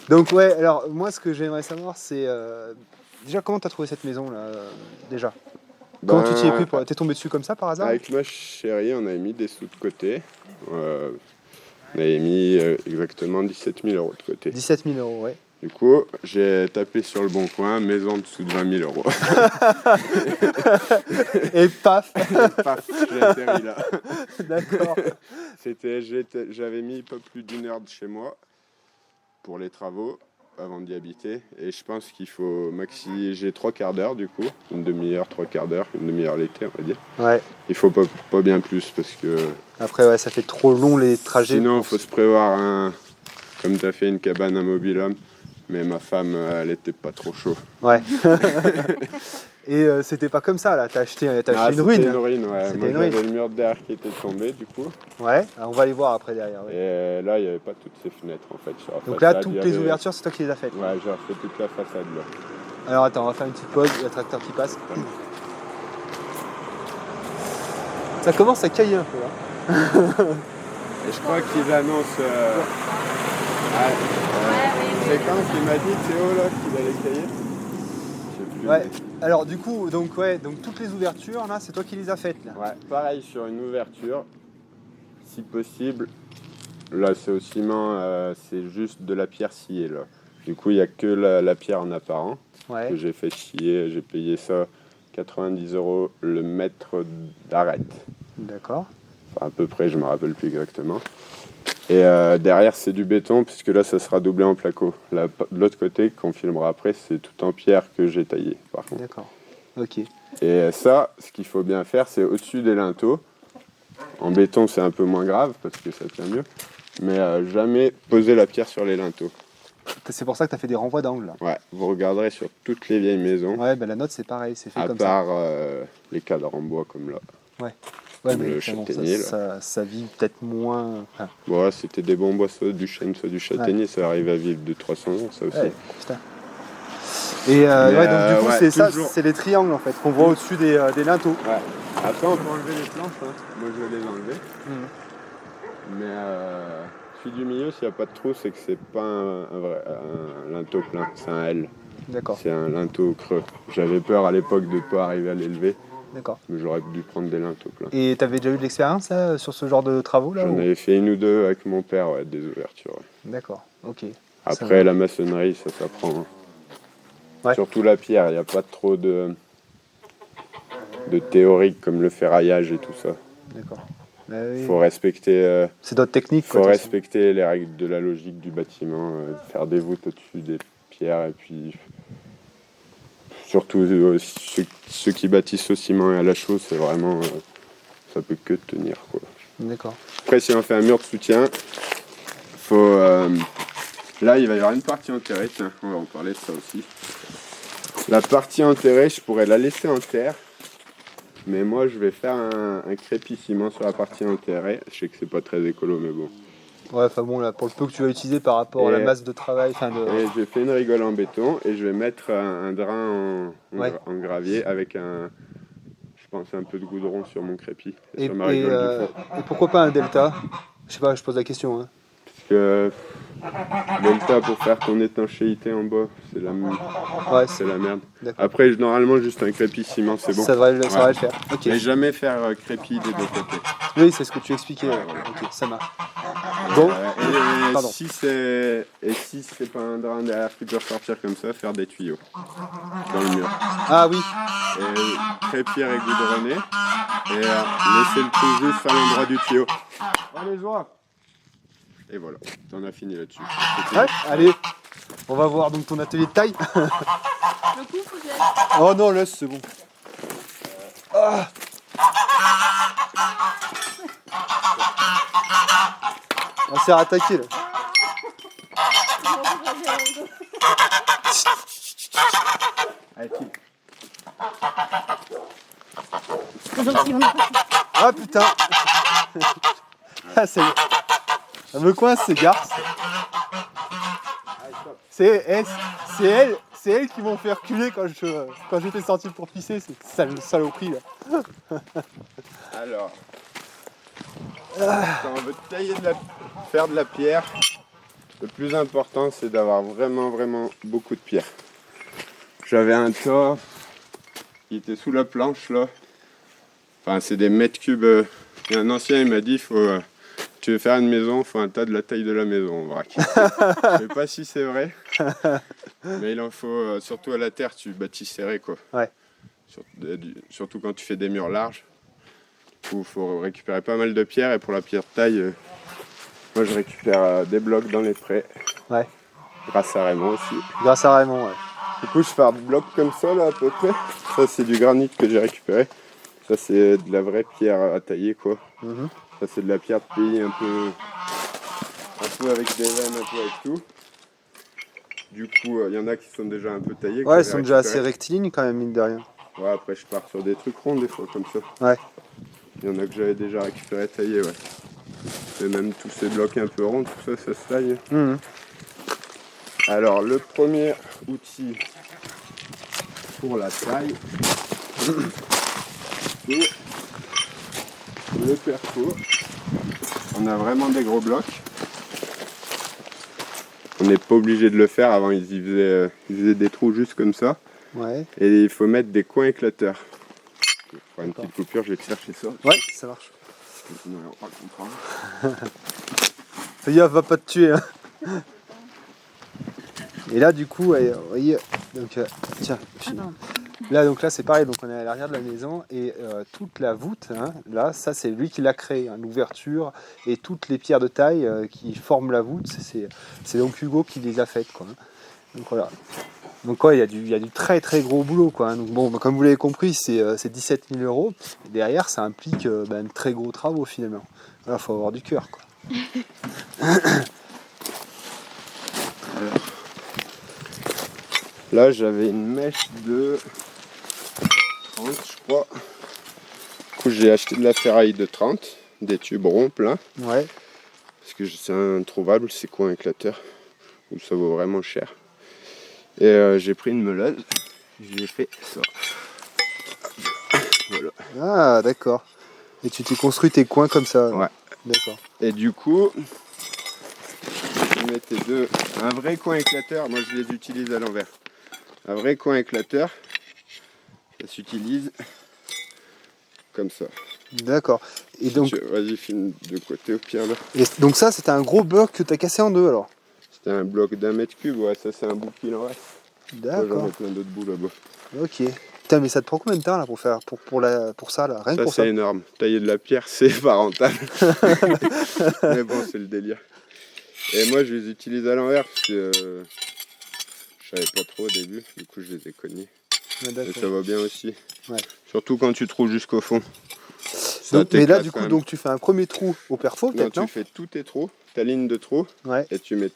Donc ouais, alors moi ce que j'aimerais savoir c'est déjà comment t'as trouvé cette maison là déjà. Comment tu t'y es pris t'es tombé dessus comme ça par hasard? Avec ma chérie, on avait mis des sous de côté. On avait mis exactement 17 000 euros de côté. 17 000 euros, ouais. Du coup, j'ai tapé sur le bon coin, maison en dessous de 20 000 euros. Et paf. Paf, j'ai atterri là. D'accord. J'avais mis pas plus d'1 heure de chez moi pour les travaux avant d'y habiter. Et je pense qu'il faut j'ai 3 quarts d'heure du coup. Une demi-heure, 3 quarts d'heure, une demi-heure l'été on va dire. Ouais. Il faut pas bien plus parce que... Après ouais, ça fait trop long les trajets. Sinon, il faut se prévoir comme tu as fait une cabane à mobil-home. Mais ma femme, elle était pas trop chaud. Ouais. Et c'était pas comme ça là, t'as acheté une C'était ruine. une ruine, ouais. C'était Moi, une ruine. j'avais le mur derrière qui était tombé, du coup. Ouais, alors, on va aller voir après derrière. Ouais. Et là, il n'y avait pas toutes ces fenêtres, en fait. Sur la Donc là, façade, toutes il y les avait- ouvertures, c'est toi qui les as faites. Ouais, j'ai refait toute la façade, là. Alors attends, on va faire une petite pause, il y a le tracteur qui passe. Ça commence à cailler un peu là. Et je crois qu'ils annoncent... c'est quand qu'il m'a dit, Théo, là, qu'il allait cailler? Je sais plus. Ouais. Alors du coup, donc toutes les ouvertures là, c'est toi qui les as faites là. Ouais, pareil sur une ouverture, si possible. Là c'est au ciment, c'est juste de la pierre sciée là. Du coup il n'y a que la pierre en apparent Ouais. que j'ai fait scier. J'ai payé ça 90 € le mètre d'arête. D'accord. Enfin, à peu près, je me rappelle plus exactement. Et derrière c'est du béton puisque là ça sera doublé en placo. Là, de l'autre côté qu'on filmera après, c'est tout en pierre que j'ai taillé par contre. D'accord. Ok. Et ça, ce qu'il faut bien faire, c'est au-dessus des linteaux. En béton, c'est un peu moins grave parce que ça tient mieux. Mais jamais poser la pierre sur les linteaux. C'est pour ça que tu as fait des renvois d'angle là. Ouais, vous regarderez sur toutes les vieilles maisons, Ouais, ben la note c'est pareil, c'est fait à comme ça. part les cadres en bois comme là. Ouais, le clairement, châtaignier, ça vit peut-être moins. Enfin, Bon, là, c'était des bons bois, soit du chêne, soit du châtaignier. Ça arrive à vivre de 300 ans, ça aussi. ouais, putain. Et donc du coup ouais, c'est ça, toujours. c'est les triangles en fait qu'on voit au-dessus des linteaux. Ouais. Après, on peut enlever les planches. Hein. Moi, je vais les enlever. Mais celui du milieu, s'il n'y a pas de trou, c'est que c'est pas un linteau plein, c'est un L. D'accord, C'est un linteau creux. J'avais peur à l'époque de ne pas arriver à l'élever, d'accord. mais j'aurais dû prendre des linteaux pleins. Et t'avais déjà eu de l'expérience là, sur ce genre de travaux là J'en ou... avais fait une ou deux avec mon père, ouais, des ouvertures. Ouais. D'accord, ok. Après, la maçonnerie, ça s'apprend. Hein. Ouais. Surtout la pierre, il n'y a pas trop de théorique comme le ferraillage et tout ça. D'accord. Il faut respecter, C'est d'autres techniques quoi. respecter les règles de la logique du bâtiment, faire des voûtes au-dessus des pierres et puis surtout ceux qui bâtissent au ciment et à la chaux, c'est vraiment ça peut que tenir quoi. D'accord. Après si on fait un mur de soutien, faut là il va y avoir une partie enterrée, tiens, on va en parler de ça aussi. La partie enterrée, je pourrais la laisser en terre. Mais moi, je vais faire un crépi ciment sur la partie enterrée. Je sais que c'est pas très écolo, mais bon. Ouais, enfin bon, là, pour le peu que tu vas utiliser par rapport à la masse de travail, Et j'ai fait une rigole en béton et je vais mettre un drain en gravier avec je pense un peu de goudron sur mon crépi. Et, sur ma rigole du fond. et pourquoi pas un delta? Je sais pas, je pose la question. Hein. Parce que delta pour faire ton étanchéité en bas, c'est la merde. D'accord. Après, normalement, juste un crépi ciment, c'est bon. Ça devrait le faire. Ok. Mais jamais faire crépi des deux côtés. Oui, c'est ce que tu expliquais. Ok, ça marche. Bon. Pardon. Si c'est pas un drain derrière qui peut ressortir comme ça, faire des tuyaux dans le mur. Ah oui. Et crépier et goudronner. Et laisser le trou juste à l'endroit du tuyau. Allez, joie. Et voilà, t'en as fini là-dessus. Ouais, allez. On va voir donc ton atelier de taille. Oh non, laisse, c'est bon. Ah. On s'est rattaqué là. Allez, Ah putain. Ah, ça me coince ces garces. C'est elles qui m'ont fait reculer quand j'étais sorti pour pisser, ces saloperies là. Alors, quand on veut faire de la pierre, le plus important c'est d'avoir vraiment beaucoup de pierre. J'avais un tas qui était sous la planche là. Enfin, c'est des mètres cubes. Et un ancien il m'a dit tu veux faire une maison, il faut un tas de la taille de la maison en vrac. Je sais pas si c'est vrai, mais il en faut, surtout à la terre, tu bâtis serré quoi. Ouais. Surtout quand tu fais des murs larges, il faut récupérer pas mal de pierres et pour la pierre de taille, moi je récupère des blocs dans les prés. Ouais. Grâce à Raymond aussi. Grâce à Raymond, ouais. Du coup je fais un bloc comme ça là à peu près. Ça c'est du granit que j'ai récupéré. Ça c'est de la vraie pierre à tailler quoi. Mm-hmm. Ça c'est de la pierre de pays un peu avec des veines, un peu avec tout. Du coup, il y en a qui sont déjà un peu taillés. Ouais, ils sont déjà assez rectilignes quand même, mine de rien. Ouais, après je pars sur des trucs ronds des fois comme ça. Ouais. Il y en a que j'avais déjà récupéré taillés, ouais. Et même tous ces blocs un peu ronds, tout ça, ça se taille. Mmh. Alors, le premier outil pour la taille, c'est le perco. On a vraiment des gros blocs. On n'est pas obligé de le faire. Avant, ils faisaient des trous juste comme ça. Ouais, et il faut mettre des coins éclateurs. Je vais faire une D'accord. petite coupure, je vais te chercher ça. ouais, ça marche. Sinon, on va pas comprendre. Fais gaffe, va pas te tuer. Hein. Et là, du coup, vous voyez, donc, tiens, là, c'est pareil, donc on est à l'arrière de la maison et toute la voûte, hein, là, ça c'est lui qui l'a créé, hein, l'ouverture et toutes les pierres de taille qui forment la voûte, c'est donc Hugo qui les a faites, quoi. Hein. Donc voilà. Donc ouais, il y a du très très gros boulot, quoi. Hein. Donc bon, comme vous l'avez compris, c'est 17 000 euros. Et derrière, ça implique de très gros travaux finalement. Voilà, faut avoir du cœur, quoi. Là, j'avais une mèche de 30, je crois. Du coup, j'ai acheté de la ferraille de 30, des tubes ronds pleins, Ouais. parce que c'est introuvable, ces coins éclateurs, où ça vaut vraiment cher. Et j'ai pris une meuleuse, j'ai fait ça. Voilà. Ah, d'accord. Et tu t'es construit tes coins comme ça. Ouais. D'accord. Et du coup, je mettais un vrai coin éclateur, moi je les utilise à l'envers. Un vrai coin éclateur, ça s'utilise comme ça. D'accord. Et donc, Vas-y, filme de côté au pire là. donc ça, c'était un gros bloc que tu as cassé en deux alors. C'était un bloc d'1 mètre cube, ouais, ça c'est un bout qu'il en reste. Moi, j'en D'accord. ai plein d'autres bouts là-bas. Ok. Putain, mais ça te prend combien de temps là pour ça là, rien que Ça pour c'est ça. énorme. Tailler de la pierre, c'est pas rentable. Mais bon, c'est le délire. Et moi, je les utilise à l'envers parce que je savais pas trop au début. Du coup, je les ai cognés. Ouais, Et d'accord. ça va bien aussi. Ouais. Surtout quand tu trouves jusqu'au fond. Ça Donc, mais là, t'éclate du quand coup, même. donc tu fais un premier trou au perfo, Non, peut-être, tu non? fais tous tes trous, ta ligne de trous, Ouais, et tu mets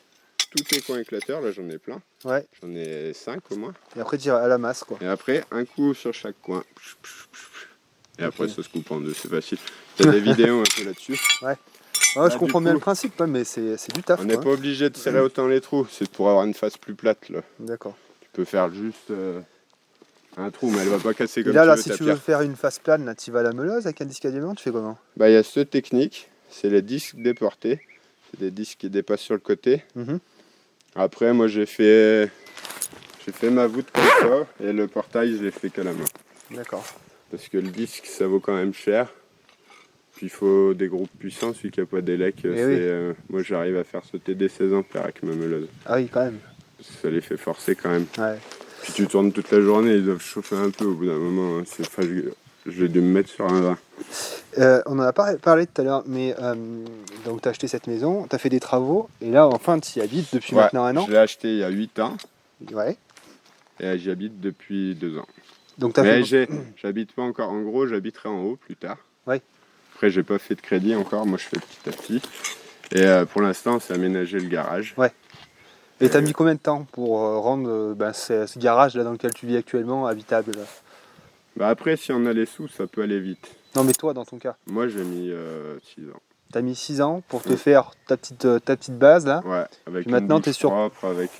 tous tes coins éclateurs. Là, j'en ai plein. ouais. J'en ai 5 au moins. Et après, tu iras à la masse, quoi. Et après, un coup sur chaque coin. Et après, Ok. ça se coupe en deux, c'est facile. Il y a des vidéos un peu là-dessus. Ouais, Là, je du comprends bien coup, le principe, ouais, mais c'est du taf, On n'est quoi. pas obligé de serrer autant les trous, c'est pour avoir une face plus plate là. D'accord. Tu peux faire juste un trou, mais elle va pas casser Et comme là, tu veux si ta tu veux pierre. faire une face plane, là, tu vas à la meuleuse avec un disque à diamant, tu fais comment? Bah, il y a cette technique, c'est les disques déportés. C'est des disques qui dépassent sur le côté. Mhm. Après, moi j'ai fait ma voûte comme ça et le portail je l'ai fait qu'à la main. D'accord. Parce que le disque ça vaut quand même cher. Puis il faut des groupes puissants, celui qui n'a pas d'élec. oui. Moi j'arrive à faire sauter des 16 ampères avec ma meuleuse. Ah oui, quand même. Parce que ça les fait forcer quand même. Ouais. Puis tu tournes toute la journée, ils doivent chauffer un peu au bout d'un moment. Hein. Je vais dû me mettre sur un 20. On en a pas parlé tout à l'heure, mais donc tu as acheté cette maison, tu as fait des travaux, et là, enfin, tu y habites depuis Ouais, maintenant un an. je l'ai acheté il y a 8 ans Ouais. et j'y habite depuis 2 ans. Donc tu as Mais fait. j'habite pas encore. En gros, j'habiterai en haut plus tard. Ouais. Après, j'ai pas fait de crédit encore. Moi, je fais petit à petit. Et pour l'instant, c'est aménager le garage. Ouais. Et t'as mis combien de temps pour rendre ce garage là dans lequel tu vis actuellement habitable là? Bah après, si on a les sous, ça peut aller vite. Non, mais toi, dans ton cas, Moi, j'ai mis 6 ans. t'as mis 6 ans pour te faire ta petite base là. Ouais, avec Puis maintenant, une t'es douche sur- propre, avec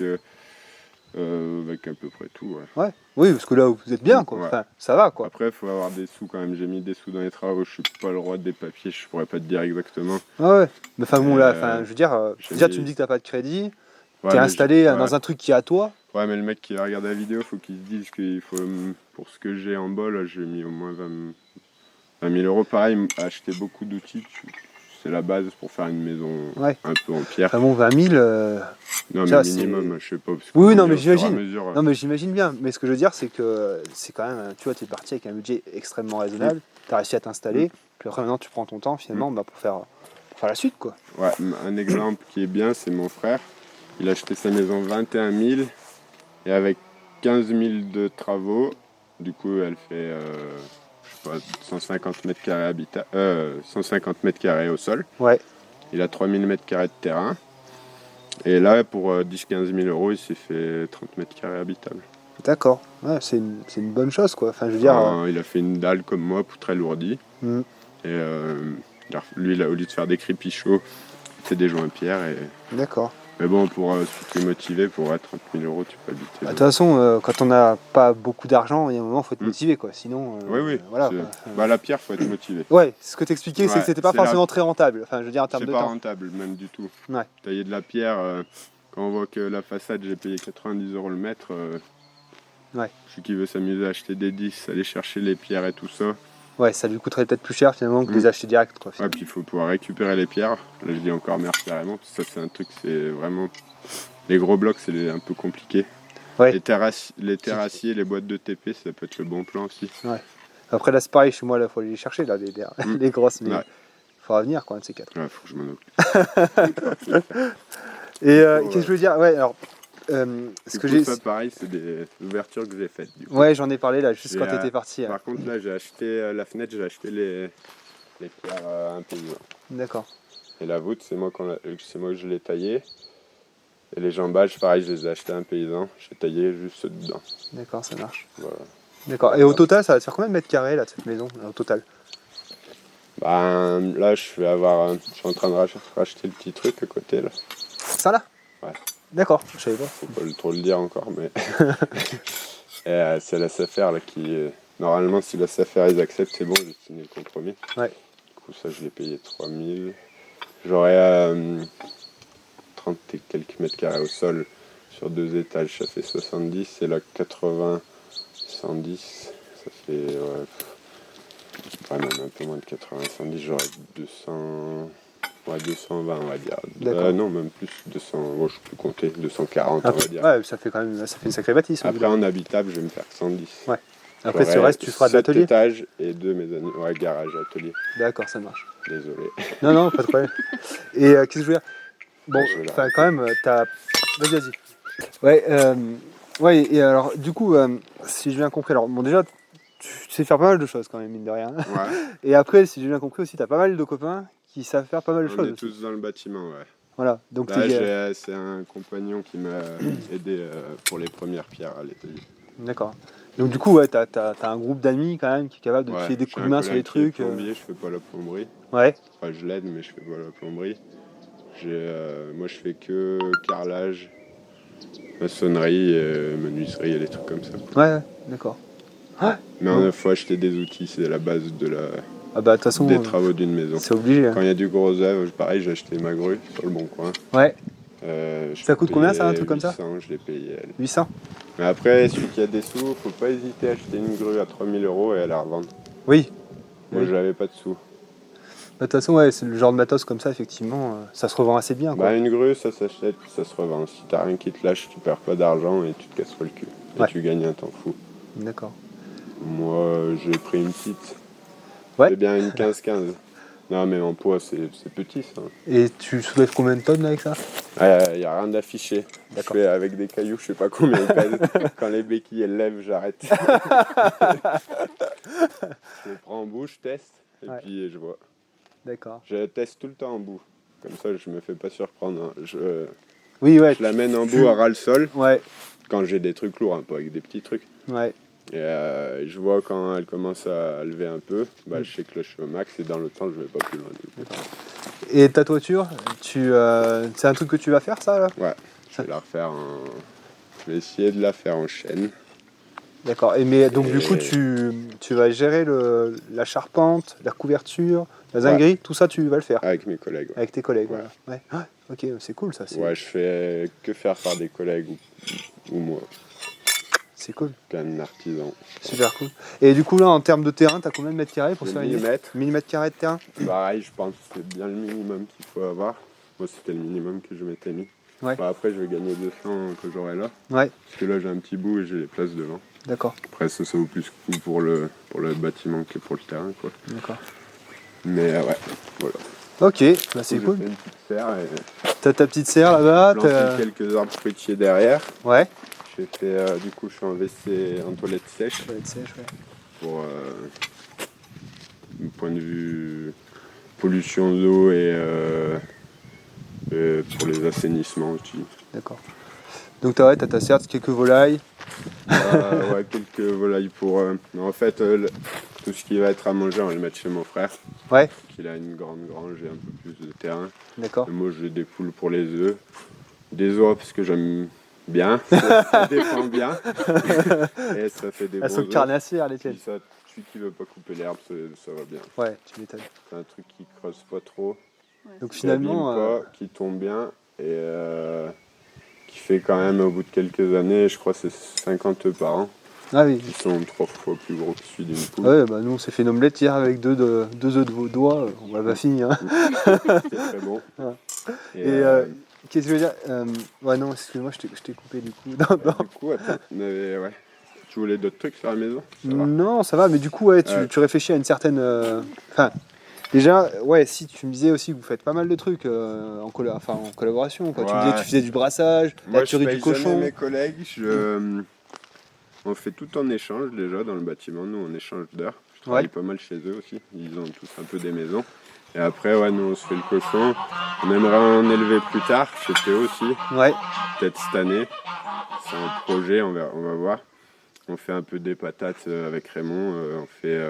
à peu près tout. Ouais. Ouais. Oui, parce que là, vous êtes bien, quoi. Ouais. Enfin, ça va, quoi. Après, il faut avoir des sous quand même. J'ai mis des sous dans les travaux. Je suis pas le roi des papiers. Je pourrais pas te dire exactement. Ah ouais. Mais enfin, bon, là, Euh, je veux dire, j'ai déjà, mis- tu me dis que t'as pas de crédit, Ouais, t'es mais installé ouais. dans un truc qui est à toi. Ouais, mais le mec qui va regarder la vidéo, faut qu'il se dise qu'il faut, pour ce que j'ai en bas, là, j'ai mis au moins 20 000 euros. Pareil, acheter beaucoup d'outils, c'est la base pour faire une maison Ouais. un peu en pierre. Enfin bon, 20 000. Non, ça, mais c'est- minimum, je sais pas. Parce que Oui, non, mais au fur et à j'imagine. mesure, Non, mais j'imagine bien. Mais ce que je veux dire, c'est que c'est quand même, tu vois, t'es parti avec un budget extrêmement raisonnable. T'as réussi à t'installer. Puis après, maintenant, tu prends ton temps finalement pour faire la suite, quoi. Ouais, un exemple qui est bien, c'est mon frère. Il a acheté sa maison 21 000 et avec 15 000 de travaux, du coup, elle fait, je sais pas, 150 mètres carrés 150 mètres carrés au sol. Ouais. Il a 3000 mètres carrés de terrain. Et là, pour 10-15 000 euros, il s'est fait 30 mètres carrés habitables. D'accord. Ouais, c'est une bonne chose, quoi. Enfin, je veux dire. Il a fait une dalle comme moi, très lourdie. Mm. Et lui, au lieu de faire des crépichots, il fait des joints pierre. D'accord. Mais bon, pour si tu es motivé, pour 30 000 euros, tu peux habiter. De toute façon, quand on n'a pas beaucoup d'argent, il y a un moment, il faut être motivé, quoi. Sinon, Oui. voilà. C'est- Quoi. Bah, la pierre, faut être motivé. Ouais, ce que t'expliquais, c'est Ouais, que c'était pas c'est la- forcément très rentable. Enfin, je veux dire, en termes C'est de pas temps. rentable, même du tout. Ouais. Tailler de la pierre, quand on voit que la façade, j'ai payé 90 euros le mètre, Ouais. Celui qui veut s'amuser à acheter des 10, aller chercher les pierres et tout ça. Ouais, ça lui coûterait peut-être plus cher finalement que de les acheter direct, quoi. Ouais, puis il faut pouvoir récupérer les pierres. Là, je dis encore merci carrément, parce que ça, c'est un truc, c'est vraiment. Les gros blocs, c'est un peu compliqué. Ouais. Les terrassiers, les boîtes de TP, ça peut être le bon plan aussi. Ouais. Après, là, c'est pareil, chez moi, il faut aller les chercher, là, les grosses, mais il Ouais. faudra venir, quoi, un de ces quatre. Ouais, faut que je m'en occupe. Et qu'est-ce que je veux dire? Ouais, alors, ce que j'ai. Ça, pareil, c'est des ouvertures que j'ai faites. Du coup. Ouais, j'en ai parlé là, juste J'ai, quand tu étais parti. Par contre, là, j'ai acheté la fenêtre, j'ai acheté les pierres impayées. D'accord. Et la voûte, c'est moi que je l'ai taillée. Et les jambages, pareil, je les ai achetés à un paysan. J'ai taillé juste dedans. D'accord, ça marche. Voilà. D'accord. Et au total, ça va te faire combien de mètres carrés là, de cette maison, là, au total? Ben, là, je suis en train de racheter le petit truc à côté, là. Ça là? Ouais. D'accord, je savais pas. Faut pas trop le dire encore, mais. Et c'est la SFR là qui. Normalement, si la SFR ils acceptent, c'est bon, j'ai signé le compromis. Ouais. Du coup, ça, je l'ai payé 3000. J'aurais 30 et quelques mètres carrés au sol sur 2 étages, ça fait 70. Et là, 80, 110, ça fait. Ouais, même un peu moins de 80, 110, j'aurais 200. Ouais, 220, on va dire. Non, même plus, 200, bon, je peux plus compter, 240, on va dire. Ouais, ça fait quand même ça fait une sacrée bâtisse. Après, en habitable, je vais me faire 110. Ouais. Après, sur le reste, tu feras de 7 l'atelier. étages et 2 mezzanines. Ouais, garage, atelier. D'accord, ça marche. Désolé. Non, pas de problème. Et qu'est-ce que je veux dire? Bon, Je vais enfin, quand même, t'as. Vas-y. Ouais, ouais, et alors, du coup, si j'ai bien compris, alors, bon, déjà, tu sais faire pas mal de choses quand même, mine de rien. Ouais. Et après, si j'ai bien compris aussi, t'as pas mal de copains qui savent faire pas mal de On choses. est aussi. tous dans le bâtiment, ouais. Voilà, donc Là, c'est un compagnon qui m'a aidé pour les premières pierres à l'atelier. D'accord. Donc du coup, ouais, t'as un groupe d'amis quand même qui est capable de te Ouais, filer des j'ai coups un de main sur les collègue qui est trucs. plombier, je fais pas la plomberie. Ouais, Enfin, je l'aide, mais je fais pas la plomberie. Moi, je fais que carrelage, maçonnerie, menuiserie et des trucs comme ça. ouais, d'accord. Mais il faut acheter des outils, c'est la base Ah bah de toute façon, des travaux d'une maison. c'est obligé. Hein. Quand il y a du gros œuvre, pareil, j'ai acheté ma grue sur le bon coin. Ouais, Je Ça l'ai coûte combien, payé ça, un truc comme ça 800, je l'ai payé elle. 800. Mais après, celui qui a des sous, faut pas hésiter à acheter une grue à 3000 € et à la revendre. Oui. Moi, Oui. j'avais pas de sous. Bah, de toute façon, ouais, c'est le genre de matos comme ça, effectivement, ça se revend assez bien. Quoi. Bah, une grue, ça s'achète, ça se revend. Si t'as rien qui te lâche, tu perds pas d'argent et tu te casses pas le cul. Et Ouais. tu gagnes un temps fou. D'accord. Moi, j'ai pris une petite. Ouais. C'est bien une 15-15. Non, mais en poids, c'est petit, ça. Et tu soulèves combien de tonnes là, avec ça? Il n'y a rien d'affiché. Je D'accord. fais avec des cailloux, je sais pas combien ils pèsent. Quand les béquilles elles lèvent, j'arrête. Je les prends en bout, je teste, et Ouais. puis je vois. D'accord. Je teste tout le temps en bout. Comme ça, je me fais pas surprendre. Hein. Oui, ouais. Je la mène en bout à ras le sol, Ouais, quand j'ai des trucs lourds, un peu avec des petits trucs. ouais. Et je vois quand elle commence à lever un peu, bah, je sais que là je suis au max, et dans le temps, je vais pas plus loin. Et ta toiture, c'est un truc que tu vas faire, ça, là? Ouais, je vais la refaire Je vais essayer de la faire en chaîne. D'accord. Mais donc, du Et- coup, tu vas gérer la charpente, la couverture, la zinguerie, tout ça, tu vas le faire Avec mes collègues. Ouais. avec tes collègues. Ouais. Voilà. Ouais. Ah, ok, c'est cool, ça. Ouais, je fais que faire par des collègues ou moi, C'est cool. qu'un artisan. Super cool. Et du coup, là, en termes de terrain, t'as combien de mètres carrés pour se Le faire une idée? millimètre, 1000 mètres carrés de terrain? pareil, je pense que c'est bien le minimum qu'il faut avoir. Moi, c'était le minimum que je m'étais mis. Ouais. Bah, après, je vais gagner 200 que j'aurai là. Ouais, Parce que là, j'ai un petit bout et j'ai les places devant. d'accord. Après, ça vaut plus pour le bâtiment que pour le terrain, quoi. D'accord. Mais ouais, voilà. Ok, bah c'est J'ai cool. fait une petite serre et T'as ta petite serre là-bas. planté quelques arbres fruitiers derrière. Ouais. J'ai fait, du coup, je suis en WC, en toilette sèche. Toilette sèche, ouais. Pour du point de vue pollution d'eau et pour les assainissements aussi. D'accord. Donc t'as ta serre, quelques volailles. Ouais, quelques volailles pour... mais en fait, tout ce qui va être à manger, on va le mettre chez mon frère. Ouais. Il a une grande grange et un peu plus de terrain. D'accord. Et moi, j'ai des poules pour les œufs. Des oies parce que j'aime bien. Ça défend bien. Et ça fait des Elles bons sont œufs. carnassières, les Puis tiennes. ça, celui qui veut pas couper l'herbe, ça va bien. Ouais, tu m'étonnes. C'est un truc qui creuse pas trop. Donc Qui abîme finalement, pas, qui tombe bien et qui fait quand même au bout de quelques années, je crois que c'est 50 œufs par an. Ah oui. qui sont 3 fois plus gros que celui d'une poule. Ouais, bah nous on s'est fait une omelette hier avec deux œufs de vos doigts, on l'a pas fini. Hein. C'était très bon. Ouais. Et, Qu'est-ce que je veux dire ouais, non, excuse-moi, je t'ai coupé du coup. Non, du coup, attends, ouais. Tu voulais d'autres trucs sur la maison? Ça va. non, ça va, mais du coup, ouais, tu réfléchis à une certaine. Enfin, déjà, ouais, si tu me disais aussi que vous faites pas mal de trucs en collaboration. Quoi. Tu me disais que tu faisais du brassage, Moi, la je tuerie paye du cochon. jamais mes collègues. On fait tout en échange déjà dans le bâtiment. Nous, on échange d'heures. Je travaille pas mal chez eux aussi. Ils ont tous un peu des maisons. Et après, ouais, nous, on se fait le cochon. On aimerait en élever plus tard, chez Théo aussi. Ouais. Peut-être cette année. C'est un projet, on va voir. On fait un peu des patates avec Raymond. On fait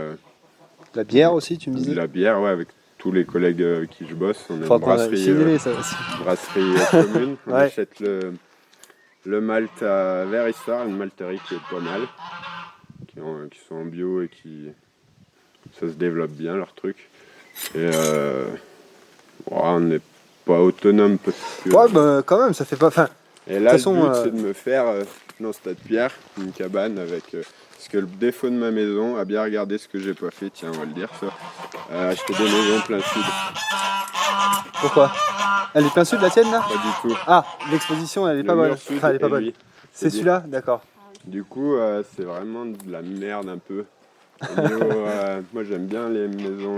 La bière aussi, tu me de disais. la bière, ouais, avec tous les collègues avec qui je bosse. On a une Faudra brasserie, signaler ça aussi. brasserie commune. On Ouais. achète le malt à Vert-Histoire, une malterie qui est pas mal, qui sont en bio et qui ça se développe bien leur truc. Et on n'est pas autonome parce que. Ouais, bah quand même, ça fait pas. Enfin, Et là, de toute façon, le but c'est de me faire dans Stade Pierre une cabane avec. Parce que le défaut de ma maison, à bien regarder ce que j'ai pas fait, tiens, on va le dire ça. Acheter des maisons plein sud. pourquoi Elle est plein sud la tienne là? Pas du tout. Ah, l'exposition elle est pas Le bonne. mur sud Enfin, elle est pas et bonne. lui. C'est lui. celui-là? D'accord. Du coup, c'est vraiment de la merde un peu. Au niveau, moi j'aime bien les maisons,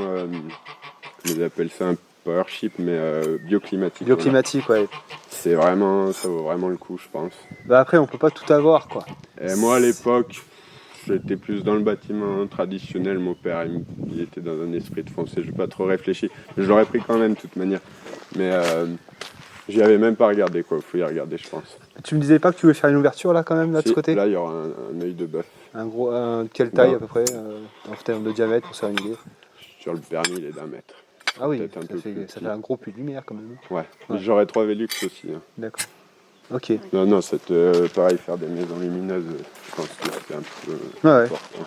ils appellent ça un powership, mais bioclimatique. Bioclimatique, ouais. C'est vraiment, ça vaut vraiment le coup, je pense. Bah après, on peut pas tout avoir quoi. Et moi à l'époque, j'étais plus dans le bâtiment traditionnel. Mon père, il était dans un esprit de foncé, j'ai pas trop réfléchi. Je l'aurais pris quand même de toute manière. Mais j'y avais même pas regardé quoi, faut y regarder je pense. Tu me disais pas que tu voulais faire une ouverture là quand même, là de ce côté? Là il y aura un œil de bœuf. Quelle taille Ouais. à peu près en termes de diamètre pour se faire une idée? Sur le permis, il est d'1 mètre. Ah oui, Peut-être un peu plus ça petit. fait un gros puits de lumière quand même. Ouais, Ouais. j'aurais 3 Velux aussi. Hein. D'accord. Ok. Non, pareil, faire des maisons lumineuses, je pense que c'est un peu Ouais. important.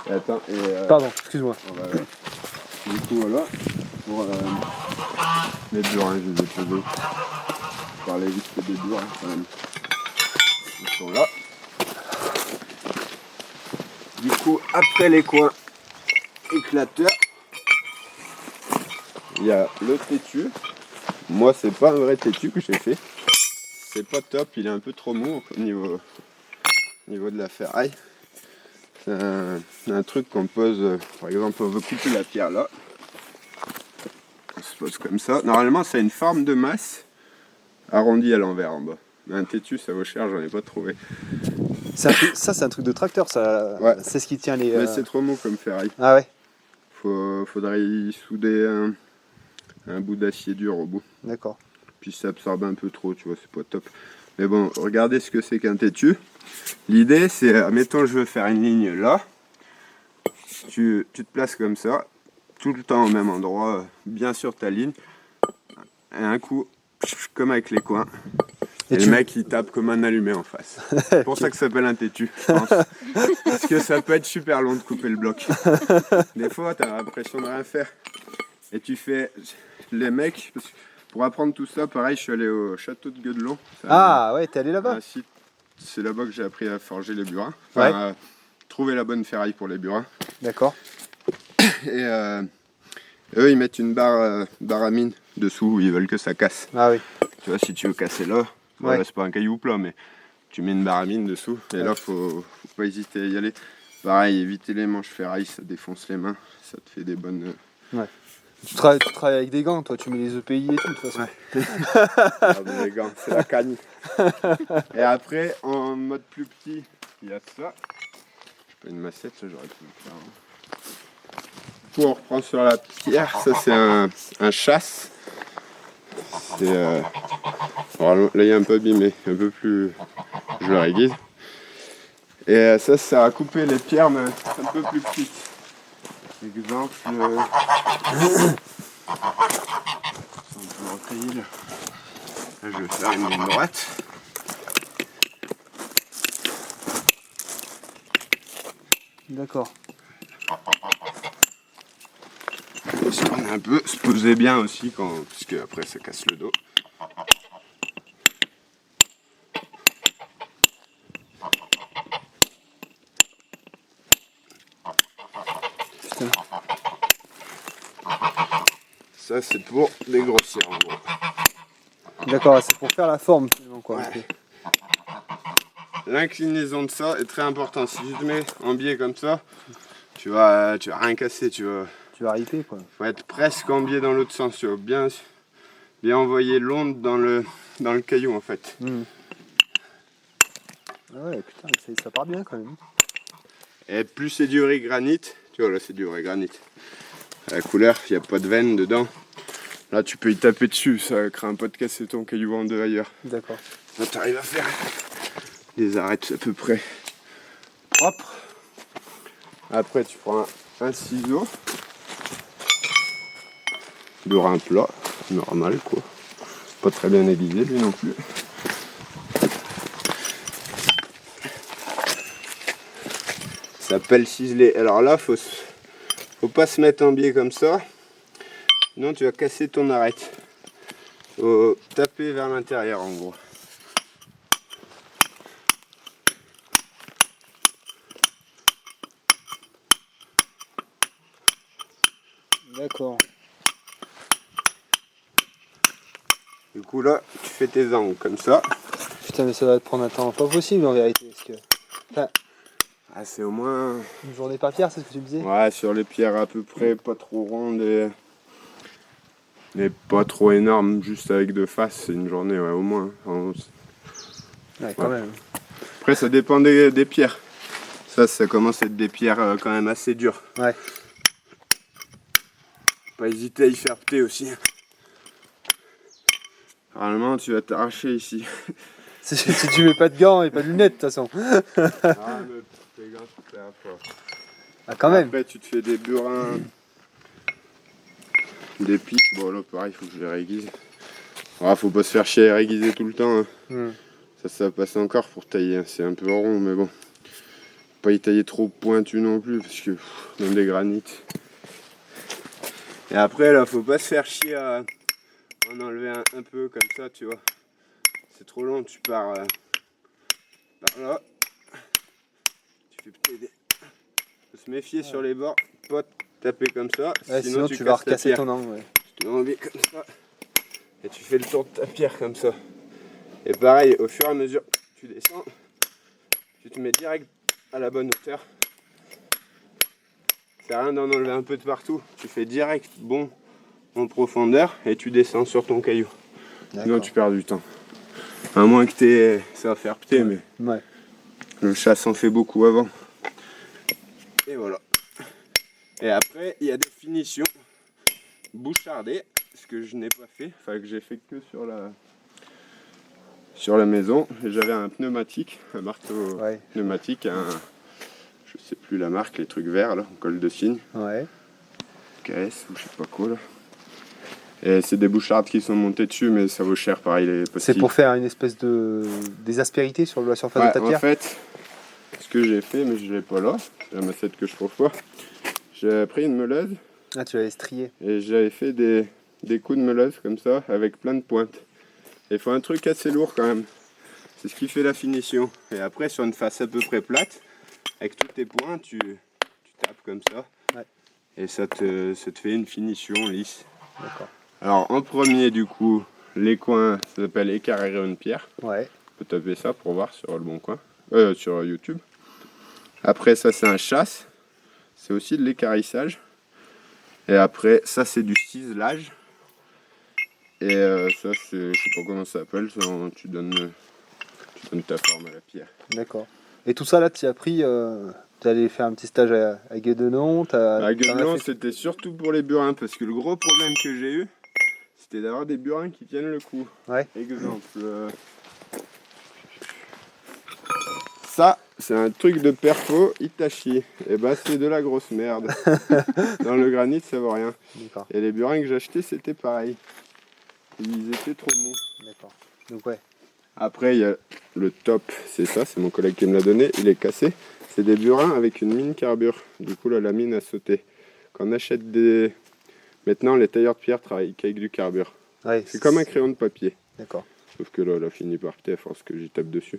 Et attends, Pardon, excuse-moi. du coup, voilà, pour les burins, je les ai posés. Je parlais vite fait des burins quand même. Ils sont là. Du coup, après les coins éclateurs, il y a le têtu. Moi, c'est pas un vrai têtu que j'ai fait. C'est pas top, il est un peu trop mou au niveau de la ferraille. C'est un truc qu'on pose, par exemple, on veut couper la pierre là. On se pose comme ça. Normalement, ça a une forme de masse arrondie à l'envers en bas. Mais un têtu, ça vaut cher, j'en ai pas trouvé. Ça, c'est un truc de tracteur, ça. Ouais. C'est ce qui tient les. Mais c'est trop mou comme ferraille. Ah ouais, Faudrait y souder un bout d'acier dur au bout. d'accord. Puis ça absorbe un peu trop, tu vois, c'est pas top. Mais bon, regardez ce que c'est qu'un têtu. L'idée, c'est, admettons, je veux faire une ligne là. Tu te places comme ça, tout le temps au même endroit, bien sur ta ligne. Et un coup, comme avec les coins. Et le mec, il tape comme un allumé en face. C'est pour ça que ça s'appelle un têtu, je pense. Parce que ça peut être super long de couper le bloc. Des fois, t'as l'impression de rien faire. Et tu fais... Les mecs... Pour apprendre tout ça, pareil, je suis allé au château de Gueudelon. Ah ouais, t'es allé là-bas? C'est là-bas que j'ai appris à forger les burins. Enfin, à trouver la bonne ferraille pour les burins. D'accord. Et eux, ils mettent une barre à mine dessous où ils veulent que ça casse. Ah oui. Tu vois, si tu veux casser là, bon, là c'est pas un caillou plat, mais tu mets une barre à mine dessous. Et là, faut pas hésiter à y aller. Pareil, éviter les manches ferraille, ça défonce les mains. Ça te fait des bonnes... Ouais. Tu travailles avec des gants, toi, tu mets les EPI et tout, de toute façon. Les gants, c'est la cagne. Et après, en mode plus petit, il y a ça. J'ai pas une massette, ça j'aurais pu le faire. Du coup, on reprend sur la pierre. Ça, c'est un chasse. C'est, alors, là, il est un peu abîmé, un peu plus. Je le réguise. Et ça sert à couper les pierres, mais un peu plus petites. Exemple, on peut retailler là. Là, je vais faire une ligne droite. D'accord. Se prendre un peu, se poser bien aussi, parce que après ça casse le dos. Ça, c'est pour dégrossir en gros. D'accord, c'est pour faire la forme finalement quoi. Ouais. Ok. L'inclinaison de ça est très importante. Si tu te mets en biais comme ça, tu vas rien casser. Tu Tu vas riper quoi. faut être presque en biais dans l'autre sens. Tu vas bien envoyer l'onde dans le caillou en fait. Ah ouais, putain, ça part bien quand même. Et plus c'est du riz granit, tu vois là c'est du riz granit. La couleur, il n'y a pas de veine dedans. Là tu peux y taper dessus, ça craint pas de casser ton caillou en deux ailleurs. D'accord. Là tu arrives à faire des arêtes à peu près propres. Après tu prends un ciseau. Burin plat, normal quoi. Pas très bien aiguisé lui non plus. Ça s'appelle ciseler. Alors là, faut pas se mettre en biais comme ça. Sinon tu vas casser ton arête. Faut taper vers l'intérieur en gros. D'accord. Du coup là, tu fais tes angles comme ça. Putain, mais ça va te prendre un temps pas possible en vérité. Parce que... Enfin, Ah, c'est au moins... une journée par pierre, c'est ce que tu me disais? Ouais, sur les pierres à peu près pas trop rondes et pas trop énormes, juste avec deux faces, c'est une journée, ouais, au moins. Ouais, quand même. Après, ça dépend des pierres. Ça commence à être des pierres quand même assez dures. Ouais. Pas hésiter à y faire péter aussi. Normalement, tu vas t'arracher ici. Si tu mets pas de gants et pas de lunettes, de toute façon. Ah, mais fais gaffe, c'est à fois. Ah, quand même. Après, tu te fais des burins, des pics. Bon, là, pareil, il faut que je les réaiguise. Ah, faut pas se faire chier à réaiguiser tout le temps. Hein. Ça passe encore pour tailler. Hein. C'est un peu rond, mais bon. Pas y tailler trop pointu non plus, parce que même des granites. Et après, là, faut pas se faire chier à en enlever un peu comme ça, tu vois. C'est trop long, tu pars par là. Tu fais péter. Faut se méfier sur les bords, pas taper comme ça. Ouais, sinon tu vas recasser ton angle. Ouais. Tu te mets en biais comme ça. Et tu fais le tour de ta pierre comme ça. Et pareil, au fur et à mesure, tu descends. Tu te mets direct à la bonne hauteur. C'est rien d'en enlever un peu de partout. Tu fais direct bon en profondeur et tu descends sur ton caillou. Sinon tu perds du temps. À moins que ça va faire péter, mais ouais. Le chat s'en fait beaucoup avant. Et voilà. Et après, il y a des finitions bouchardées, ce que je n'ai pas fait, enfin que j'ai fait que sur la maison. J'avais un pneumatique, un marteau pneumatique, je sais plus la marque, les trucs verts là, en colle de cygne. Ouais. KS ou je sais pas quoi là. Et c'est des bouchardes qui sont montées dessus, mais ça vaut cher pareil les pastilles. C'est pour faire une espèce des aspérités sur la surface de ta pierre. En fait, ce que j'ai fait, mais je l'ai pas là, c'est la massette que je trouve pas. J'ai pris une meuleuse. Ah, tu l'avais strié. Et j'avais fait des coups de meuleuse comme ça, avec plein de pointes. Et il faut un truc assez lourd quand même. C'est ce qui fait la finition. Et après, sur une face à peu près plate, avec tous tes points, tu tapes comme ça. Ouais. Et ça te fait une finition lisse. D'accord. Alors en premier du coup, les coins, ça s'appelle écarrer une pierre. Ouais. Tu peux taper ça pour voir sur le bon coin, sur YouTube. Après ça c'est un chasse, c'est aussi de l'écarissage. Et après ça c'est du ciselage. Et ça c'est, je sais pas comment ça s'appelle, tu donnes ta forme à la pierre. D'accord. Et tout ça là tu as appris, tu allé faire un petit stage à Guédenon. À Guédenon c'était surtout pour les burins, parce que le gros problème que j'ai eu, c'était d'avoir des burins qui tiennent le coup. Ouais. Exemple. Ça, c'est un truc de perfo Hitachi. Et bah, c'est de la grosse merde. Dans le granit, ça vaut rien. D'accord. Et les burins que j'achetais, c'était pareil. Ils étaient trop mous. D'accord. Donc, ouais. Après, il y a le top, c'est ça, c'est mon collègue qui me l'a donné. Il est cassé. C'est des burins avec une mine carbure. Du coup, là, la mine a sauté. Quand on achète des. Maintenant, les tailleurs de pierre travaillent qu'avec du carbure. Ouais, c'est comme un crayon de papier. D'accord. Sauf que là, elle a fini par péter à force que j'y tape dessus.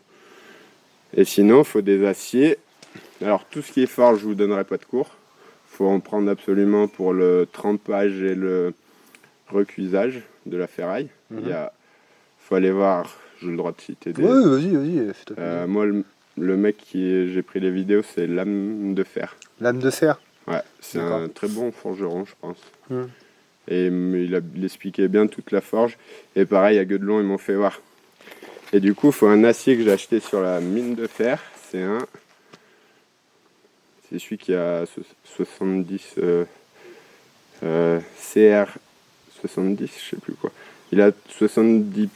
Et sinon, il faut des aciers. Alors, tout ce qui est forge, je vous donnerai pas de cours. Il faut en prendre absolument pour le trempage et recuisage de la ferraille. Faut aller voir, j'ai le droit de citer des... Oui, vas-y, fais-toi plaisir. Moi, le mec qui j'ai pris les vidéos, c'est Lame de Fer. Lame de fer. Ouais, c'est D'accord. un très bon forgeron, je pense. Hmm. Et il expliquait bien toute la forge. Et pareil, à Gueudelon, ils m'ont fait voir. Et du coup, il faut un acier que j'ai acheté sur la mine de fer. C'est celui qui a 70 CR 70, je sais plus quoi. Il a 70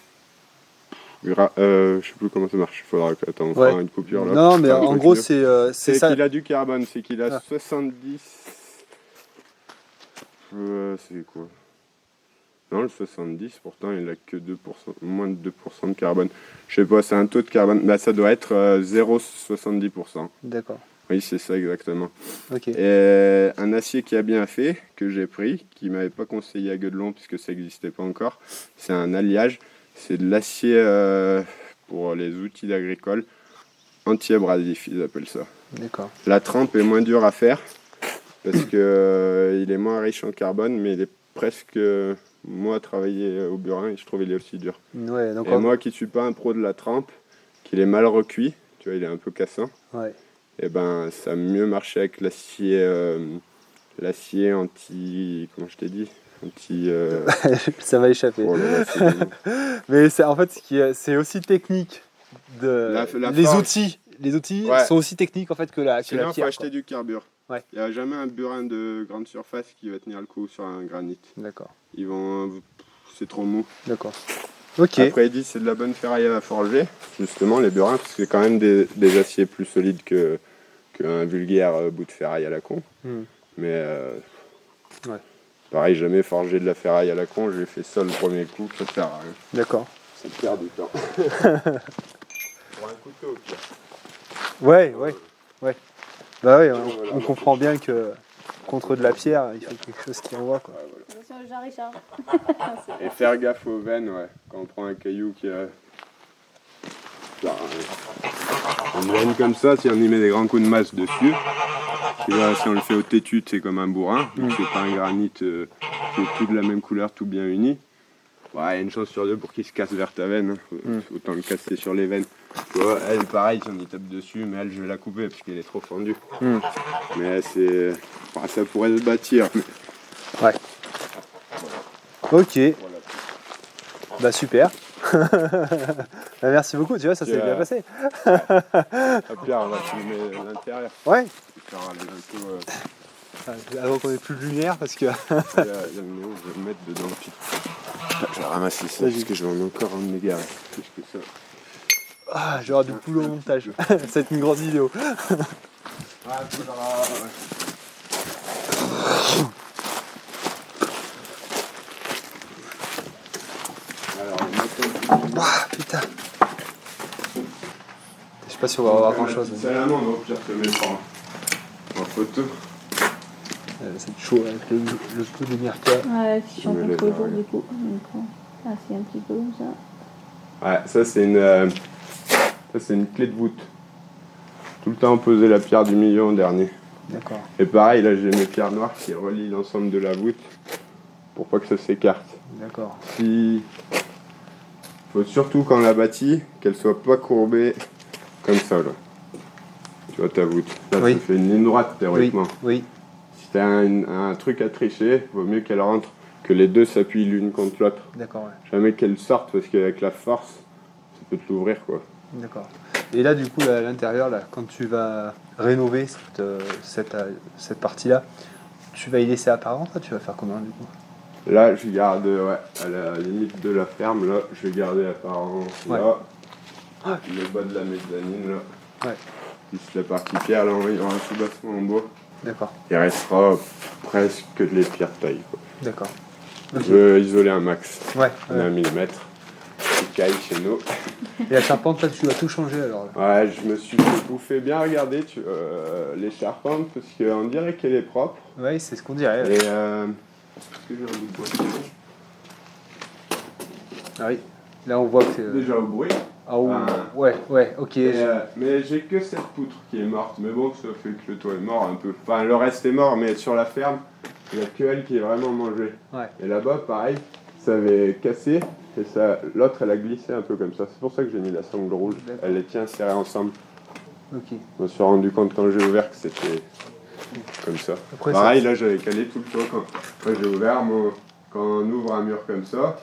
je sais plus comment ça marche. Il faudra que on fera une coupure là. Non, mais Enfin, en gros, c'est ça. qu'il a du carbone, c'est qu'il a 70. C'est quoi? Non, le 70, pourtant il a que 2%, moins de 2% de carbone. Je sais pas, c'est un taux de carbone. Bah, ça doit être 0,70%. D'accord. Oui, c'est ça exactement. Ok. Et un acier qui a bien fait, que j'ai pris, qui m'avait pas conseillé à Gueudelon puisque ça n'existait pas encore, c'est un alliage. C'est de l'acier pour les outils agricoles, anti-abrasif, ils appellent ça. D'accord. La trempe est moins dure à faire parce que il est moins riche en carbone, mais il est presque... moi, travailler au burin, je trouve il est aussi dur. Ouais, donc Et moi qui suis pas un pro de la trempe, qu'il est mal recuit, tu vois, il est un peu cassant. Ouais. Et ben, ça a mieux marché avec l'acier anti... Comment je t'ai dit? Anti... Ça va échapper. oh là là, c'est bon. Mais c'est en fait c'est aussi technique de La les forge. outils. Les outils Ouais. sont aussi techniques en fait que la Sinon, il faut pierre. acheter du carbure. Ouais. Il n'y a jamais un burin de grande surface qui va tenir le coup sur un granit. D'accord. C'est trop mou. D'accord. Ok. Après, il dit c'est de la bonne ferraille à forger, justement, les burins, parce que c'est quand même des aciers plus solides qu'un vulgaire bout de ferraille à la con. Hmm. Mais Ouais. pareil, jamais forgé de la ferraille à la con, j'ai fait ça le premier coup, ça sert à rien. D'accord. Ça perd du temps. Pour un couteau, au pire. Ouais. Bah ouais, Voilà. on comprend bien que contre de la pierre, il faut quelque chose qui envoie quoi. Attention le jar Richard. Et faire gaffe aux veines, ouais. Quand on prend un caillou qui a... Une veine comme ça, si on y met des grands coups de masse dessus, tu vois, si on le fait au têtu, c'est comme un bourrin, donc c'est pas un granit qui est tout de la même couleur, tout bien uni. Ouais, il y a une chance sur deux pour qu'il se casse vers ta veine, autant le casser sur les veines. Tu vois, elle, pareil, si on y tape dessus, mais elle, je vais la couper parce qu'elle est trop fendue. Mais c'est... bah, ça pourrait se bâtir. Ouais. Ok. Voilà. Bah super. Bah, merci beaucoup, tu vois, ça s'est bien passé. Hop, Pierre, on va filmer l'intérieur. Ouais. Faire un peu, Avant qu'on ait plus de lumière parce que. il y a le néon, je vais le mettre dedans. Puis... je vais ramasser ça parce que je vais en encore en m'égarer. Plus que ça. Ah, j'aurai du boulot au montage. C'est une grosse vidéo. Ah, faudra... Alors, Ah, putain. Je sais pas si on va avoir grand chose. C'est à la main, on va au pire te mettre en photo. C'est chaud avec le peu de lumière qu'il y a. Ouais, si je suis en Je me contre-jour lève, du coup. Donc, ah, c'est un petit peu comme ça. Ouais, ça c'est une clé de voûte. Tout le temps poser la pierre du milieu en dernier. D'accord. Et pareil, là j'ai mes pierres noires qui relient l'ensemble de la voûte pour pas que ça s'écarte. D'accord. Faut surtout quand on la bâtit, qu'elle soit pas courbée comme ça là. Tu vois ta voûte. Là Oui. ça fait une ligne droite théoriquement. Oui. Si t'as un truc à tricher, vaut mieux qu'elle rentre, que les deux s'appuient l'une contre l'autre. D'accord, ouais. Jamais qu'elle sorte parce qu'avec la force, ça peut te l'ouvrir quoi. D'accord. Et là, du coup, là, à l'intérieur, là, quand tu vas rénover cette partie-là, tu vas y laisser apparent, ça, tu vas faire comment du coup? Là, je garde, à la limite de la ferme, là, je vais garder l'apparence là. Le bas de la mezzanine là. Ouais. Plus la partie pierre, là, il y aura un sous-bassement en bois. D'accord. Il restera presque que de les pierres taille. Quoi. D'accord. Je veux isoler un max. Ouais. On a 1000 mètres. Qui caille chez nous. Et la charpente, là, tu vas tout changer alors. Ouais, je me suis fait bouffer bien regarder les charpentes parce qu'on dirait qu'elle est propre. Ouais, c'est ce qu'on dirait. Et est-ce que j'ai un bout de bois? Ah oui. Là, on voit que c'est. Déjà au bruit. Ah ouais, ok. Mais j'ai que cette poutre qui est morte. Mais bon, ça fait que le toit est mort un peu. Enfin, le reste est mort, mais sur la ferme, il n'y a que elle qui est vraiment mangée. Ouais. Et là-bas, pareil, ça avait cassé et ça, l'autre, elle a glissé un peu comme ça. C'est pour ça que j'ai mis la sangle rouge. D'accord. Elle les tient serrées ensemble. Ok. Je me suis rendu compte quand j'ai ouvert que c'était comme ça. Après, Pareil, là, j'avais calé tout le toit quand j'ai ouvert. Quand on ouvre un mur comme ça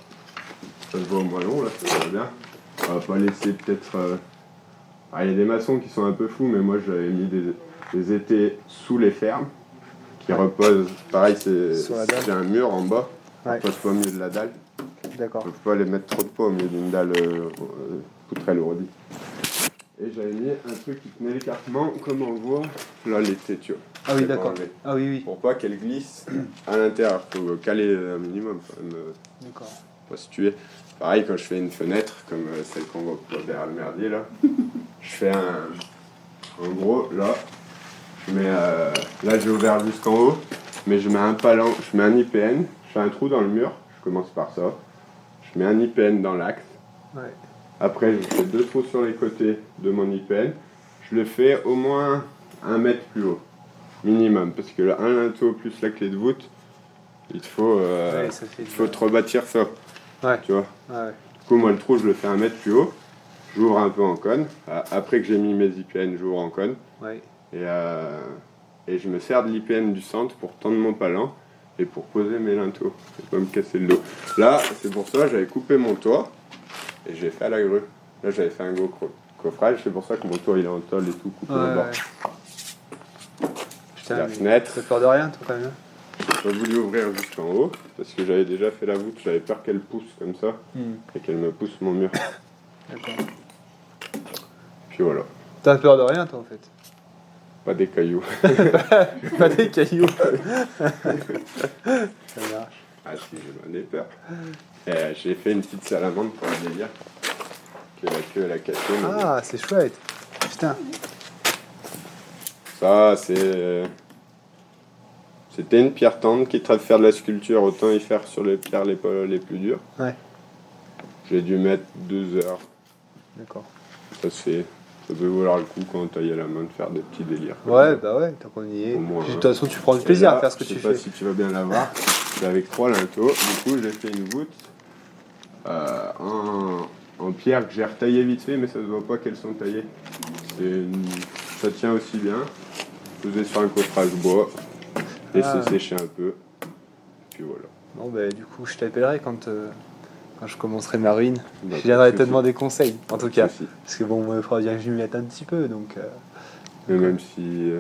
se voit au moins long, là, ça va bien. On va pas laisser peut-être... il y a des maçons qui sont un peu fous, mais moi, j'avais mis des étais sous les fermes qui reposent. Pareil, Sur la dalle. c'est un mur en bas. Ouais. Pas au milieu de la dalle. D'accord. On peut pas les mettre trop de poids au milieu d'une dalle poutre alourdie. Et j'avais mis un truc qui tenait l'écartement, comme on voit là l'été, tu vois. Ah oui, C'est d'accord. pas enlevé. Ah oui, oui. Pour pas qu'elle glisse à l'intérieur, faut caler un minimum quand même, D'accord. pas se tuer. Pareil, quand je fais une fenêtre, comme celle qu'on voit derrière le merdier là, je fais en gros, là, je mets, là j'ai ouvert jusqu'en haut, mais je mets un palan, je mets un IPN, je fais un trou dans le mur, je commence par ça, je mets un IPN dans l'axe, Ouais. après je fais 2 trous sur les côtés de mon IPN, je le fais au moins 1 mètre plus haut, minimum, parce que là, un linteau plus la clé de voûte, il te faut, Ouais, ça fait il faut te rebâtir ça, Ouais. tu vois. Ouais. Du coup, moi, le trou, je le fais 1 mètre plus haut. J'ouvre un peu en cône. Après que j'ai mis mes IPN, j'ouvre en cône. Ouais. Et je me sers de l'IPN du centre pour tendre mon palan et pour poser mes linteaux. Et pas me casser le dos. Là, c'est pour ça, j'avais coupé mon toit et j'ai fait à la grue. Là, j'avais fait un gros coffrage. C'est pour ça que mon toit, il est en tôle et tout, coupé au bord. Putain, La mais fenêtre. t'as peur de rien, toi, quand même. J'ai pas voulu ouvrir jusqu'en haut parce que j'avais déjà fait la voûte. J'avais peur qu'elle pousse comme ça et qu'elle me pousse mon mur. D'accord. Puis voilà. T'as peur de rien, toi, en fait. Pas des cailloux. Pas des cailloux. Ça marche. Ah si, j'en ai peur. J'ai fait une petite salamandre pour le délire. Que la queue elle a cassé. Mais Ah, c'est chouette. Putain. ça, c'était une pierre tendre qui traite de faire de la sculpture. Autant y faire sur les pierres les plus dures. Ouais. J'ai dû mettre 2 heures. D'accord. Ça peut valoir le coup quand on taille à la main de faire des petits délires. Ouais, bah ouais, tant qu'on y est. Au moins, De toute hein. façon, tu prends du plaisir Et là, à faire ce que je tu sais pas fais. si tu vas bien la voir. C'est avec 3 linteaux. Du coup, j'ai fait une voûte en pierre que j'ai retaillée vite fait, mais ça se voit pas qu'elles sont taillées. Ça tient aussi bien. Posé sur un coffrage bois. Laissé sécher un peu. Puis voilà. Bon, bah, du coup, je t'appellerai quand je commencerai ma ruine. Bah, Je viendrai te pas de demander conseil, en tout souci. cas. Pas de souci. Parce que bon, il faudra bien que je m'y mette un petit peu, donc... Mais même si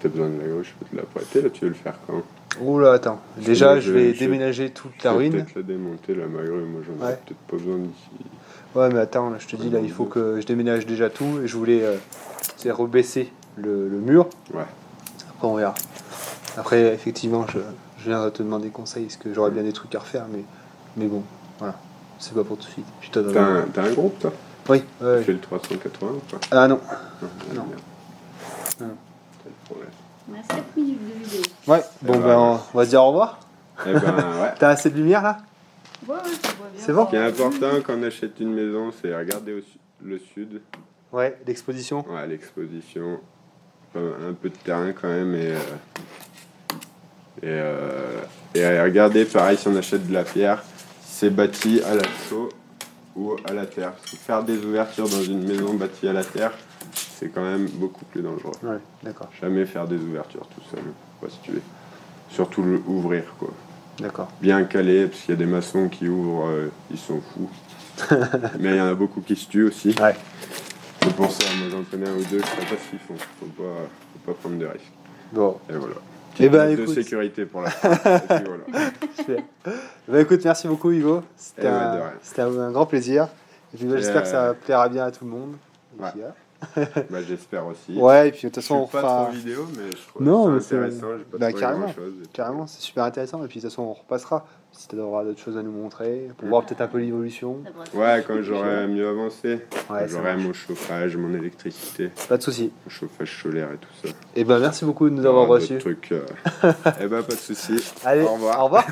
t'as besoin de la grue, je peux te la prêter. Là, tu veux le faire quand? Oh là, attends. Parce Déjà, que moi, je vais déménager toute la Je vais ruine. peut-être la démonter, la ma grue. Moi, j'en ai Ouais. peut-être pas besoin d'ici. Ouais, mais attends, là, je te dis, là, il faut que je déménage déjà tout. Et je voulais rebaisser le mur. Ouais. Après, on verra. Après, effectivement, je viendrai te demander conseil, parce que j'aurais bien des trucs à refaire, mais bon, voilà. C'est pas pour tout de suite. Puis toi, T'as un groupe, toi? Oui, ouais. Tu fais le 380 ou pas? Ah non. Non. Non. C'est le problème. On a 7 minutes de vidéo. Ouais, bon, ben, ben, on va se dire au revoir. Eh ben, ouais. T'as assez de lumière, là? Ouais, ça voit bien. C'est bon? Ce qui est important quand on achète une maison, c'est regarder le sud. Ouais, l'exposition. Ouais, l'exposition. Un peu de terrain quand même. Et regarder, pareil, si on achète de la pierre, si c'est bâti à la chaux ou à la terre. Parce que faire des ouvertures dans une maison bâtie à la terre, c'est quand même beaucoup plus dangereux. Ouais, d'accord, Jamais faire des ouvertures tout seul, faut pas se tuer. Surtout ouvrir, quoi. d'accord. Bien calé, parce qu'il y a des maçons qui ouvrent, ils sont fous. Mais il y en a beaucoup qui se tuent aussi. Ouais. C'est pour ça, moi j'en connais un ou deux, je sais pas ce qu'ils font. Faut pas prendre de risques. Bon. Et voilà. Eh ben, Petite note écoute. de sécurité pour la fin. Et puis voilà. Super. Bah écoute, merci beaucoup Hugo. Eh ben, de rien. C'était un grand plaisir. Et puis bah, j'espère que ça plaira bien à tout le monde. Et Ouais. puis, Bah, j'espère aussi. ouais, et puis de toute Je façon on suis pas fera. trop vidéo, mais je trouve Non, mais ça c'est- intéressant. J'ai pas bah, trouvé carrément. grand-chose. Et puis, Carrément, c'est super intéressant. Et puis de toute façon on repassera. Si tu auras d'autres choses à nous montrer, pour voir peut-être un peu l'évolution. Ça devrait être Ouais, quand plus j'aurai chaud. mieux avancé, Ouais, ça j'aurai marche. mon chauffage, mon électricité, Pas de souci. mon chauffage solaire et tout ça. Et ben merci beaucoup de nous avoir D'autres reçus. trucs. Eh ben, pas de soucis. Allez, Au revoir. Au revoir.